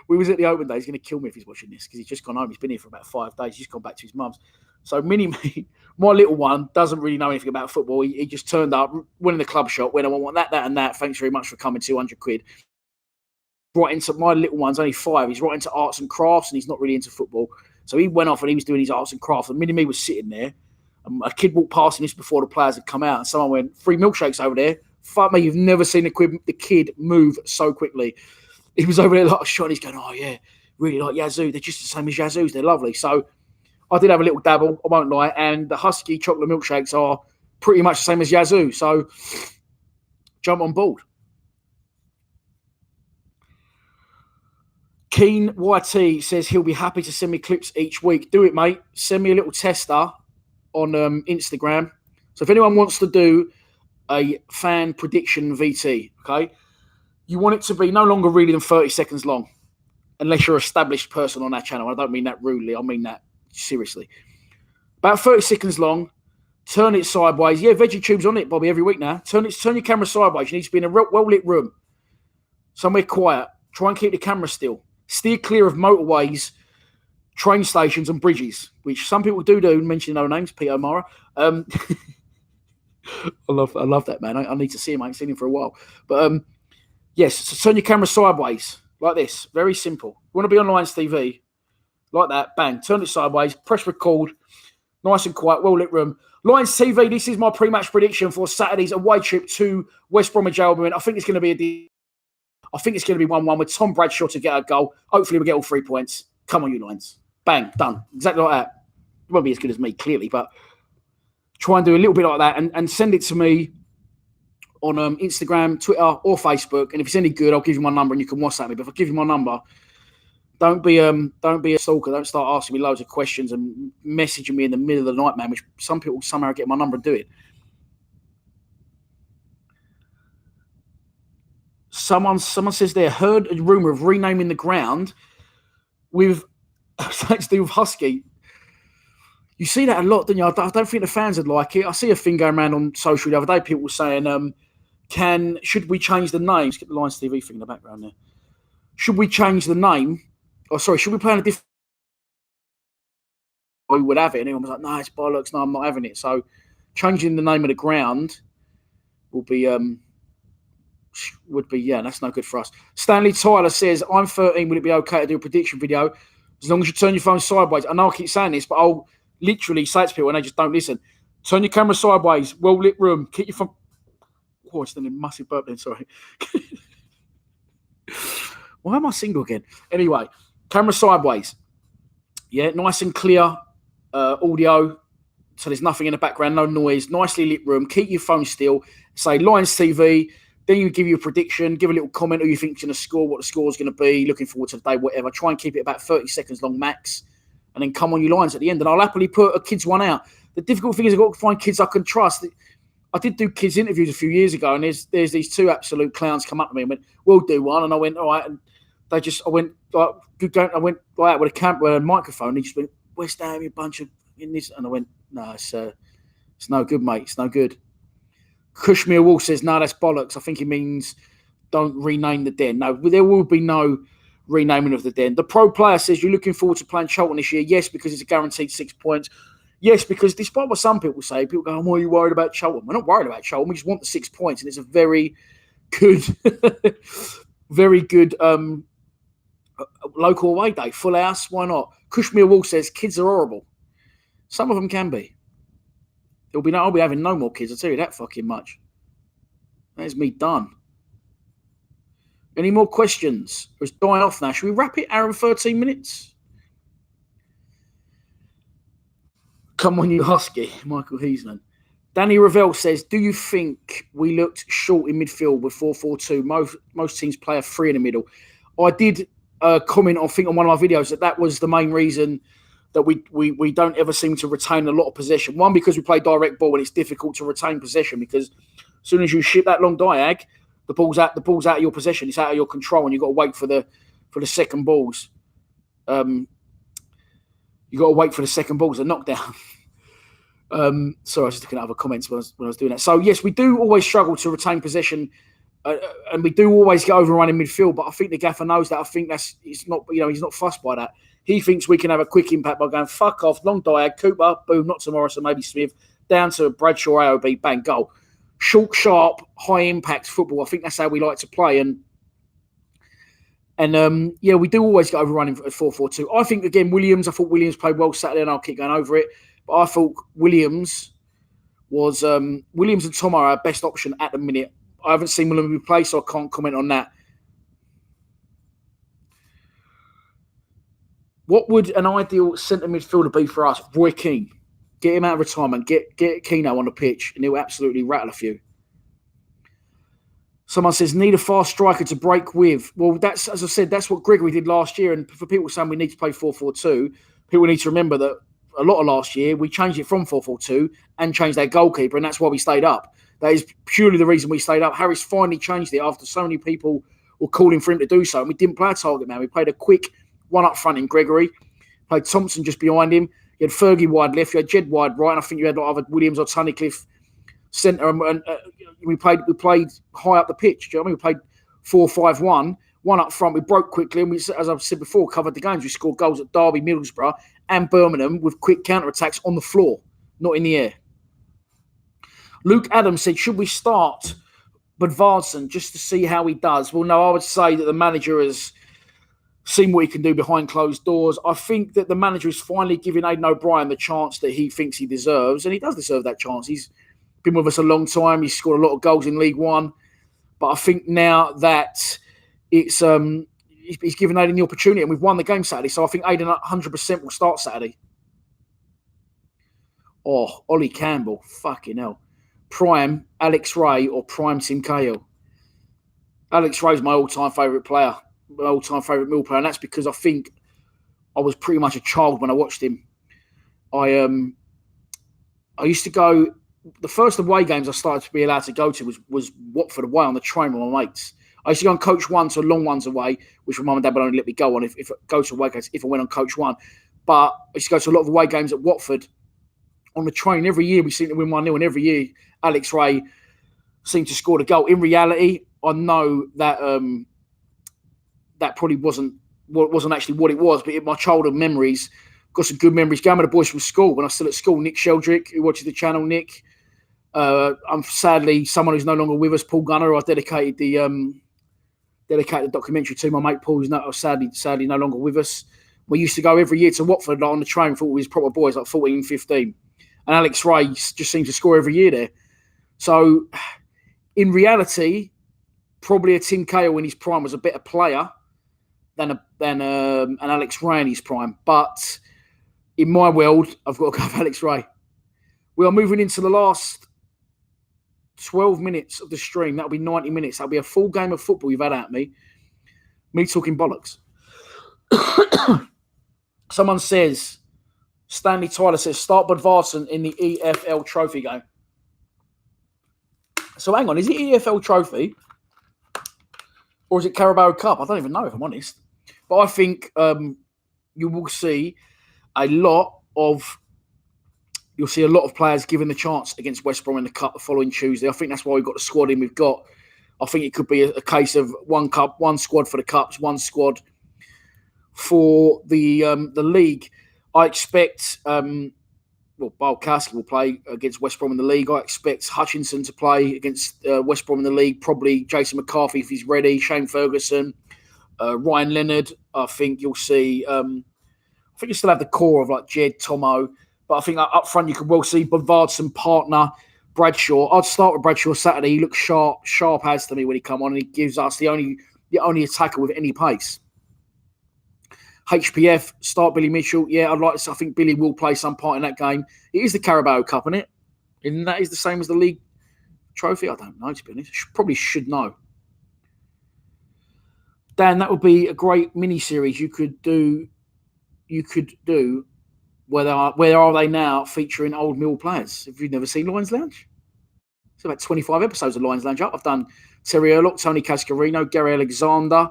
We was at the open day. He's going to kill me if he's watching this because he's just gone home. He's been here for about 5 days. He's gone back to his mum's. So Mini-Me, my little one, doesn't really know anything about football. He just turned up, went in the club shop, went, I want that, and that. Thanks very much for coming, 200 quid. Right into, my little one's only 5. He's right into arts and crafts and he's not really into football. So he went off and he was doing his arts and crafts. And Mini-Me was sitting there. A kid walked past him just before the players had come out. And someone went, 3 milkshakes over there. Fuck me, you've never seen the kid move so quickly. He was over there like a shot. He's going, oh yeah, really like Yazoo. They're just the same as Yazoo's. They're lovely. So I did have a little dabble, I won't lie, and the Husky chocolate milkshakes are pretty much the same as Yazoo. So jump on board. Keen YT says he'll be happy to send me clips each week. Do it, mate. Send me a little tester on Instagram. So if anyone wants to do a fan prediction VT, okay, you want it to be no longer really than 30 seconds long, unless you're an established person on that channel. I don't mean that rudely. I mean that seriously. About 30 seconds long. Turn it sideways. Yeah, VeggieTube's on it, Bobby, every week now. Turn your camera sideways. You need to be in a well-lit room, somewhere quiet. Try and keep the camera still. Steer clear of motorways, train stations, and bridges, which some people do, mentioning no names, Peter O'Mara. I love that, man. I need to see him. I ain't seen him for a while. But yes, so turn your camera sideways, like this. Very simple. You want to be on Lions TV, like that, bang. Turn it sideways, press record, nice and quiet, well-lit room. Lions TV, this is my pre-match prediction for Saturday's away trip to West Bromwich Albion. I think it's going to be 1-1 with Tom Bradshaw to get a goal. Hopefully we'll get all 3 points. Come on, you Lions. Bang, done. Exactly like that. It won't be as good as me, clearly, but try and do a little bit like that and send it to me on Instagram, Twitter, or Facebook. And if it's any good, I'll give you my number and you can WhatsApp me. But if I give you my number, don't be a stalker. Don't start asking me loads of questions and messaging me in the middle of the night, man, which some people somehow get my number and do it. Someone says they heard a rumour of renaming the ground with something to do with Husky. You see that a lot, don't you? I don't think the fans would like it. I see a thing going around on social the other day. People were saying, should we change the name? Let's get the Lions TV thing in the background there. Should we change the name? Should we play on a different? We would have it. And everyone was like, no, it's bollocks. No, I'm not having it. So changing the name of the ground would be, that's no good for us. Stanley Tyler says, I'm 13. Would it be okay to do a prediction video? As long as you turn your phone sideways. I know I keep saying this, but I'll literally say it to people and they just don't listen. Turn your camera sideways, well-lit room. Keep your phone... Oh, it's done a massive burp then, sorry. Why am I single again? Anyway, camera sideways. Yeah, nice and clear audio. So there's nothing in the background, no noise. Nicely lit room. Keep your phone still. Say Lions TV. Then you give you a prediction, give a little comment who you think's going to score, what the score's going to be, looking forward to the day, whatever. Try and keep it about 30 seconds long max, and then come on your Lions at the end. And I'll happily put a kids one out. The difficult thing is I've got to find kids I can trust. I did do kids interviews a few years ago, and there's these two absolute clowns come up to me and went, "We'll do one." And I went, "All right." And I went like that with a microphone. And he just went, "West Ham, you bunch of in this," and I went, "No, it's no good, mate. It's no good." Kushmir Wolf says, no, that's bollocks. I think he means don't rename the den. No, there will be no renaming of the den. The pro player says, you're looking forward to playing Charlton this year? Yes, because it's a guaranteed 6 points. Yes, because despite what some people say, people go, why are you worried about Charlton? We're not worried about Charlton. We just want the 6 points. And it's a very good, very good local away day. Full house, why not? Kushmir Wolf says, kids are horrible. Some of them can be. I'll be having no more kids, I'll tell you that fucking much. There's me done. Any more questions? It's dying off now. Should we wrap it, Aaron? 13 minutes? Come on, you Husky. Michael Heasman. Danny Ravel says, do you think we looked short in midfield with 4-4-2? Most teams play a 3 in the middle. I did comment, I think, on one of my videos that was the main reason that we don't ever seem to retain a lot of possession. One, because we play direct ball and it's difficult to retain possession because as soon as you ship that long diag, the ball's out of your possession. It's out of your control, and you've got to wait for the second balls. You've got to wait for the second balls, a knockdown. Sorry, I was just looking at other comments when I was doing that. So yes, we do always struggle to retain possession, and we do always get overrun in midfield. But I think the gaffer knows that. I think he's not fussed by that. He thinks we can have a quick impact by going, fuck off, long diag, Cooper, boom, not to Morrison, maybe Smith, down to Bradshaw, AOB, bang, goal. Short, sharp, high impact football. I think that's how we like to play. And we do always get overrun in 4-4-2. I think, again, I thought Williams played well Saturday, and I'll keep going over it. But I thought Williams and Tom are our best option at the minute. I haven't seen Williams play, so I can't comment on that. What would an ideal centre midfielder be for us? Roy Keane. Get him out of retirement. Get Keano on the pitch, and he'll absolutely rattle a few. Someone says, need a fast striker to break with. Well, that's, as I said, that's what Gregory did last year. And for people saying we need to play 4-4-2, people need to remember that a lot of last year, we changed it from 4-4-2 and changed our goalkeeper, and that's why we stayed up. That is purely the reason we stayed up. Harris finally changed it after so many people were calling for him to do so. And we didn't play a target man. We played a quick one up front in Gregory. Played Thompson just behind him. You had Fergie wide left. You had Jed wide right. And I think you had like either Williams or Tunnicliffe centre. And we played high up the pitch. Do you know what I mean? We played 4-5-1. One up front. We broke quickly. And we, as I've said before, covered the games. We scored goals at Derby, Middlesbrough and Birmingham with quick counter-attacks on the floor, not in the air. Luke Adams said, should we start Budvarsson just to see how he does? Well, no, I would say that the manager has seen what he can do behind closed doors. I think that the manager is finally giving Aidan O'Brien the chance that he thinks he deserves, and he does deserve that chance. He's been with us a long time. He's scored a lot of goals in League One. But I think now that it's he's given Aidan the opportunity, and we've won the game Saturday, so I think Aidan 100% will start Saturday. Oh, Ollie Campbell. Fucking hell. Prime Alex Ray or prime Tim Cahill? Alex Ray's my all-time favourite player, my all-time favourite Mill player, and that's because I think I was pretty much a child when I watched him. I used to go, the first away games I started to be allowed to go to was Watford away on the train with my mates. I used to go on coach one to long ones away, which my mum and dad would only let me go on if I go to away games if I went on coach one. But I used to go to a lot of away games at Watford on the train. Every year we seemed to win 1-0, and every year Alex Ray seemed to score the goal. In reality, I know that that probably wasn't actually what it was, but in my childhood memories, got some good memories. Going with the boys from school when I was still at school. Nick Sheldrick, who watches the channel, Nick. I'm sadly someone who's no longer with us, Paul Gunner. I dedicated the documentary to my mate Paul, who's sadly no longer with us. We used to go every year to Watford like, on the train, thought we was proper boys, like 14, 15. And Alex Ray just seemed to score every year there. So, in reality, probably a Tim Cahill in his prime was a better player than an Alex Ray in his prime. But in my world, I've got to go with Alex Ray. We are moving into the last 12 minutes of the stream. That'll be 90 minutes. That'll be a full game of football you've had at me. Me talking bollocks. Someone says, Stanley Tyler says, start Budvarsson in the EFL Trophy game. So hang on, is it EFL Trophy? Or is it Carabao Cup? I don't even know, if I'm honest. But I think you will see you'll see a lot of players given the chance against West Brom in the Cup the following Tuesday. I think that's why we've got the squad in we've got. I think it could be a case of one cup, one squad for the Cups, one squad for the league. I expect Balkowski will play against West Brom in the league. I expect Hutchinson to play against West Brom in the league. Probably Jason McCarthy if he's ready. Shane Ferguson, Ryan Leonard. I think you'll see. I think you still have the core of like Jed, Tomo, but I think up front you could well see Budvarsson, partner Bradshaw. I'd start with Bradshaw Saturday. He looks sharp as to me when he come on, and he gives us the only attacker with any pace. HPF, start Billy Mitchell. Yeah, I think Billy will play some part in that game. It is the Carabao Cup, isn't it? And that is the same as the league trophy. I don't know, to be honest. Probably should know. Dan, that would be a great mini-series you could do. Where are they now, featuring old Mill players? Have you never seen Lions Lounge? It's about 25 episodes of Lions Lounge up. I've done Terry Erlock, Tony Cascarino, Gary Alexander.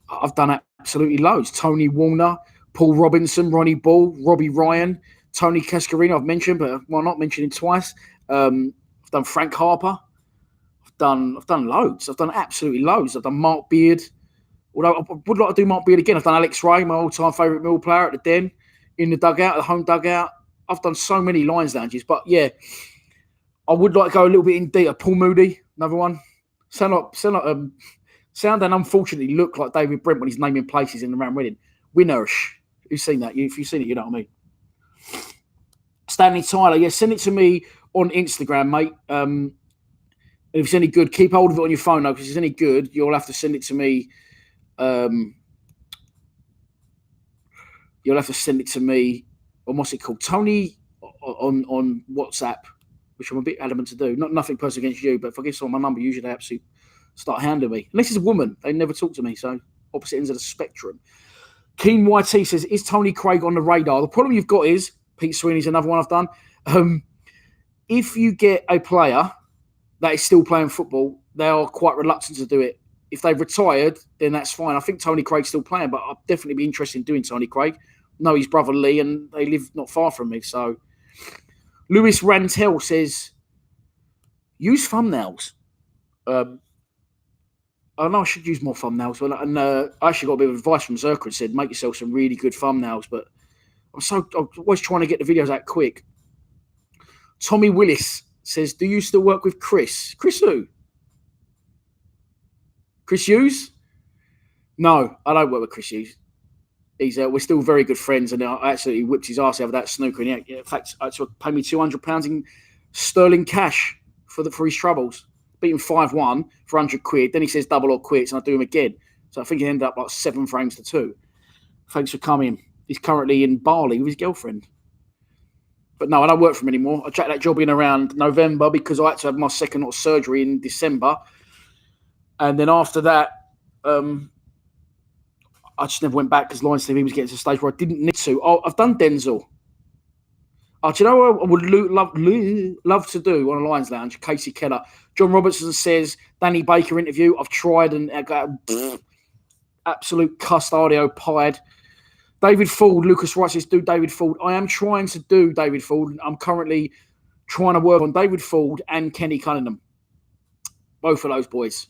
I've done absolutely loads. Tony Warner, Paul Robinson, Ronnie Ball, Robbie Ryan, Tony Cascarino I've mentioned, but why not mention him twice? I've done Frank Harper. I've done loads. I've done absolutely loads. I've done Mark Beard. Although I would like to do Mark Beard again. I've done Alex Ray, my all-time favourite Mill player at the Den, in the dugout, the home dugout. I've done so many Lions Lounges. But yeah, I would like to go a little bit in deeper. Paul Moody, another one. Sound and unfortunately look like David Brent when he's naming places in the round Reading. Winnerish. Who's seen that? If you've seen it, you know what I mean. Stanley Tyler, yeah, send it to me on Instagram, mate. If it's any good, keep hold of it on your phone, though, because if it's any good, you'll have to send it to me. Yeah, you'll have to send it to me on what's it called, Tony, on WhatsApp, which I'm a bit adamant to do. Nothing personal against you, but if I give someone my number, usually they absolutely start hounding me. Unless it's a woman, they never talk to me. So opposite ends of the spectrum. Keen YT says, is Tony Craig on the radar? The problem you've got is, Pete Sweeney's another one I've done. If you get a player that is still playing football, they are quite reluctant to do it. If they've retired, then that's fine. I think Tony Craig's still playing, but I'd definitely be interested in doing Tony Craig. Know his brother Lee, and they live not far from me. So Lewis Rantel says, use thumbnails. I know I should use more thumbnails, and I actually got a bit of advice from Zerka and said, make yourself some really good thumbnails, but I'm always trying to get the videos out quick. Tommy Willis says, do you still work with Chris? Chris who? Chris Hughes? No, I don't work with Chris Hughes. We're still very good friends, and I absolutely whipped his ass over that snooker. And in fact, I paid me £200 in sterling cash for his troubles. Beat him 5-1 for £100. Then he says double or quits, and I do him again. So I think he ended up like 7 frames to 2. Thanks for coming. He's currently in Bali with his girlfriend. But no, I don't work for him anymore. I jacked that job in around November because I had to have my second surgery in December. And then after that, I just never went back because Lions TV was getting to a stage where I didn't need to. I've done Denzel. Do you know what I would love to do on a Lions Lounge? Casey Keller. John Robertson says, Danny Baker interview. I've tried and I got absolute custardio pied. David Ford, Lucas Wright says, do David Ford. I am trying to do David Ford. I'm currently trying to work on David Ford and Kenny Cunningham. Both of those boys.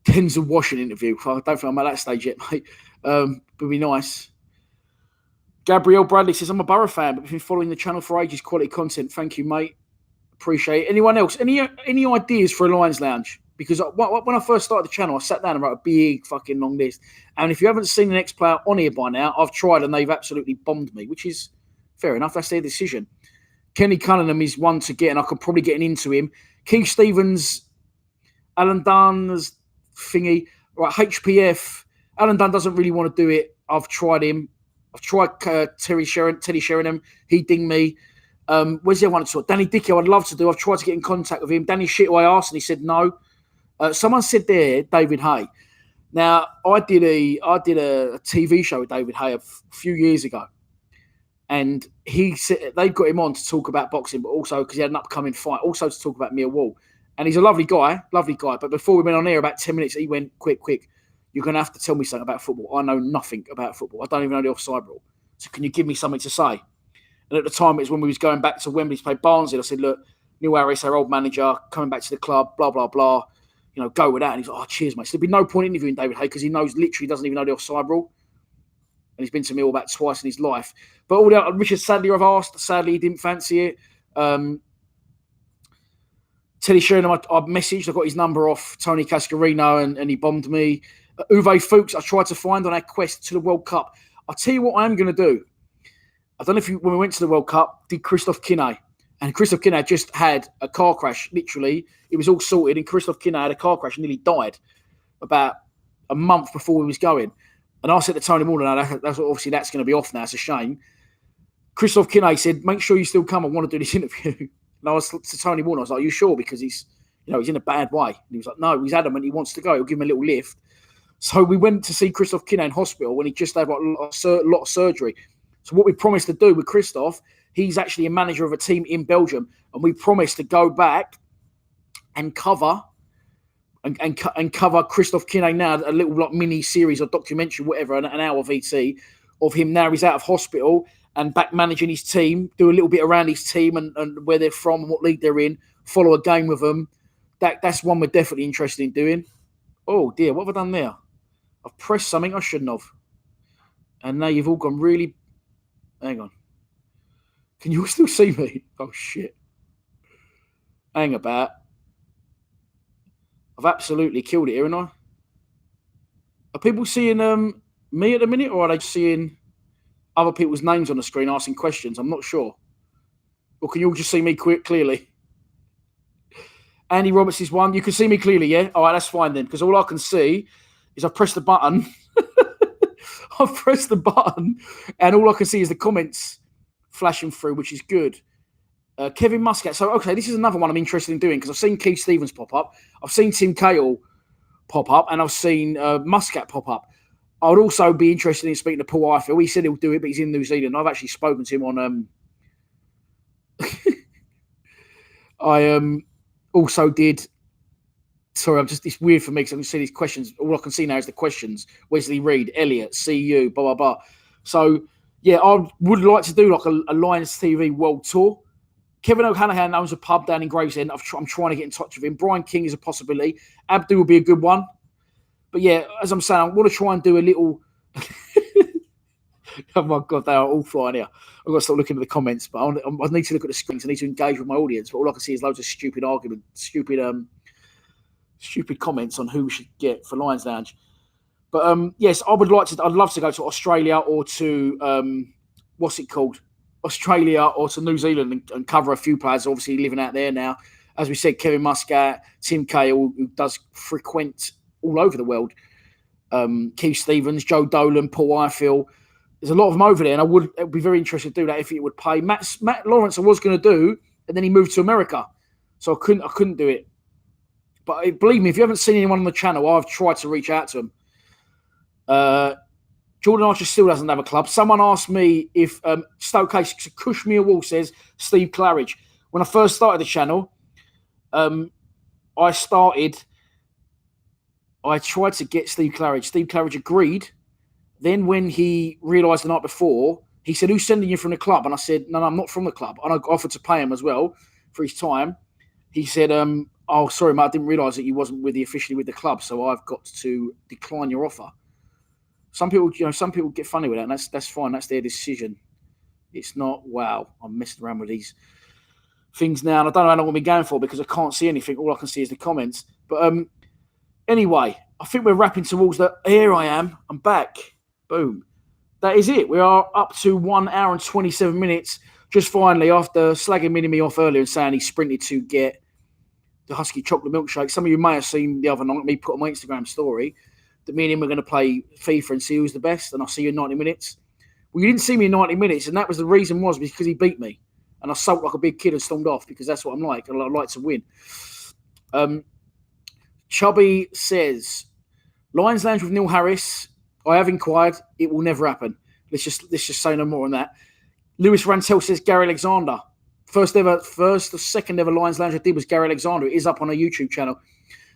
Denzel Washington interview. I don't think I'm at that stage yet, mate. Would be nice. Gabrielle Bradley says, I'm a Borough fan, but I've been following the channel for ages. Quality content. Thank you, mate. Appreciate it. Anyone else? Any ideas for a Lions Lounge? Because when I first started the channel, I sat down and wrote a big fucking long list. And if you haven't seen the next player on here by now, I've tried and they've absolutely bombed me, which is fair enough. That's their decision. Kenny Cunningham is one to get, and I could probably get into him. Keith Stevens, Alan Dunn's thingy. Right, HPF. Alan Dunn doesn't really want to do it. I've tried him. I've tried Teddy Sheringham. He dinged me. Where's the other one? Danny Dickey, I'd love to do. I've tried to get in contact with him. Danny Shit, I asked, and he said no. Someone said there, David Hay. Now, I did a TV show with David Hay a few years ago, and he said they got him on to talk about boxing, but also because he had an upcoming fight, also to talk about Mia Wall. And he's a lovely guy. But before we went on air, about 10 minutes, he went, quick. You're going to have to tell me something about football. I know nothing about football. I don't even know the offside rule. So can you give me something to say? And at the time, it was when we was going back to Wembley to play Barnsley. I said, look, Neil Harris, our old manager, coming back to the club, blah, blah, blah. You know, go with that. And he's like, oh, cheers, mate. So there'd be no point interviewing David Hay because he literally doesn't even know the offside rule. And he's been to Mill about twice in his life. But all that, Richard Sadler, I've asked. Sadly, he didn't fancy it. Teddy Sheringham, I messaged. I got his number off Tony Cascarino and he bombed me. Uwe Fuchs, I tried to find on our quest to the World Cup. I'll tell you what I am going to do. I don't know if when we went to the World Cup, did Christoph Kinney. And Christoph Kinney just had a car crash, literally. It was all sorted, and Christoph Kinney had a car crash and nearly died about a month before we was going. And I said to Tony Moore, that's going to be off now. It's a shame. Christoph Kinney said, make sure you still come. I want to do this interview. And I was to Tony Moore, I was like, are you sure? Because he's in a bad way. And he was like, no, he's adamant. He wants to go. He'll give him a little lift. So we went to see Christoph Kinney in hospital when he just had a lot of surgery. So what we promised to do with Christoph, he's actually a manager of a team in Belgium, and we promised to go back and cover Christoph Kinney now, a little mini series or documentary, whatever, an hour VT of him now he's out of hospital and back managing his team, do a little bit around his team and where they're from and what league they're in, follow a game with them. That's one we're definitely interested in doing. Oh dear, what have I done there? I've pressed something I shouldn't have. And now you've all gone really... Hang on. Can you all still see me? Oh, shit. Hang about. I've absolutely killed it, haven't I? Are people seeing me at the minute, or are they seeing other people's names on the screen asking questions? I'm not sure. Or can you all just see me clearly? Andy Roberts is one. You can see me clearly, yeah? All right, that's fine then, because all I can see is I press the button I've pressed the button, and all I can see is the comments flashing through, which is good. Kevin Muscat. So, okay, this is another one I'm interested in doing because I've seen Keith Stevens pop up. I've seen Tim Cahill pop up, and I've seen Muscat pop up. I would also be interested in speaking to Paul Ifill. He said he'll do it, but he's in New Zealand. I've actually spoken to him on... I also did... Sorry, it's weird for me because I can see these questions. All I can see now is the questions. Wesley Reed, Elliot, CU, blah, blah, blah. So, yeah, I would like to do like a Lions TV world tour. Kevin O'Hanahan owns a pub down in Gravesend. I'm trying to get in touch with him. Brian King is a possibility. Abdu will be a good one. But yeah, as I'm saying, I want to try and do a little... Oh my God, they are all flying here. I've got to start looking at the comments, but I need to look at the screens. I need to engage with my audience. But all I can see is loads of stupid comments on who we should get for Lions Lounge. But yes, I'd love to go to Australia or to Australia or to New Zealand and cover a few players obviously living out there now. As we said, Kevin Muscat, Tim Cahill, who does frequent all over the world, Keith Stevens, Joe Dolan, Paul Ifill. There's a lot of them over there, and I'd be very interested to do that if it would pay. Matt Lawrence I was going to do, and then he moved to America, so I couldn't do it. But believe me, if you haven't seen anyone on the channel, I've tried to reach out to them. Jordan Archer still doesn't have a club. Someone asked me if Stoke Case Cushmere Wall says Steve Claridge. When I first started the channel, I tried to get Steve Claridge. Steve Claridge agreed. Then when he realised the night before, he said, "Who's sending you from the club?" And I said, No, I'm not from the club. And I offered to pay him as well for his time. He said, "Oh, sorry, mate, I didn't realise that you wasn't officially with the club, so I've got to decline your offer." Some people get funny with that, and that's fine. That's their decision. It's not, wow, I'm messing around with these things now, and I don't know how long I'll be going for because I can't see anything. All I can see is the comments. But anyway, I think we're wrapping towards the... Here I am. I'm back. Boom. That is it. We are up to 1 hour and 27 minutes. Just finally, after slagging me off earlier and saying he sprinted to get the Husky chocolate milkshake. Some of you may have seen the other night me put on my Instagram story that me and him were going to play FIFA and see who's the best, and I'll see you in 90 minutes. Well, you didn't see me in 90 minutes, and that was the reason was because he beat me. And I sulked like a big kid and stormed off because that's what I'm like, and I like to win. Chubby says, Lions Lounge with Neil Harris. I have inquired. It will never happen. Let's just say no more on that. Lewis Rantel says Gary Alexander. First or second ever Lions Lounge I did was Gary Alexander. It is up on a YouTube channel.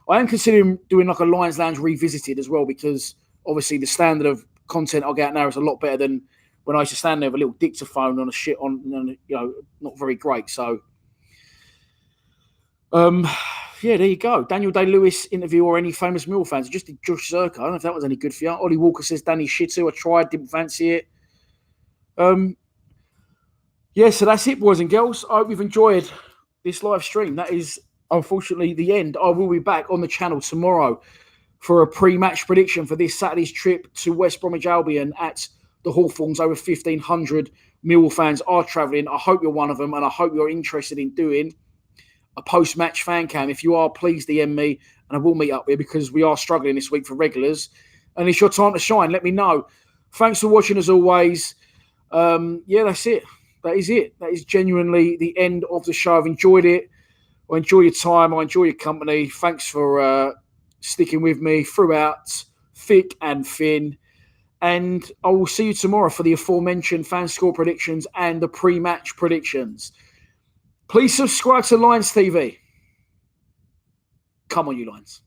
I am considering doing like a Lions Lounge revisited as well because obviously the standard of content I'll get now is a lot better than when I used to stand there with a little dictaphone on a shit on, not very great. So, yeah, there you go. Daniel Day-Lewis interview or any famous Mill fans. Just did Josh Zerka. I don't know if that was any good for you. Ollie Walker says Danny Shittu. I tried, didn't fancy it. Yeah, so that's it, boys and girls. I hope you've enjoyed this live stream. That is, unfortunately, the end. I will be back on the channel tomorrow for a pre-match prediction for this Saturday's trip to West Bromwich Albion at the Hawthorns. Over 1,500 Millwall fans are travelling. I hope you're one of them, and I hope you're interested in doing a post-match fan cam. If you are, please DM me, and I will meet up here because we are struggling this week for regulars. And it's your time to shine. Let me know. Thanks for watching, as always. Yeah, that's it. That is it. That is genuinely the end of the show. I've enjoyed it. I enjoy your time. I enjoy your company. Thanks for sticking with me throughout thick and thin. And I will see you tomorrow for the aforementioned fan score predictions and the pre-match predictions. Please subscribe to Lions TV. Come on, you Lions.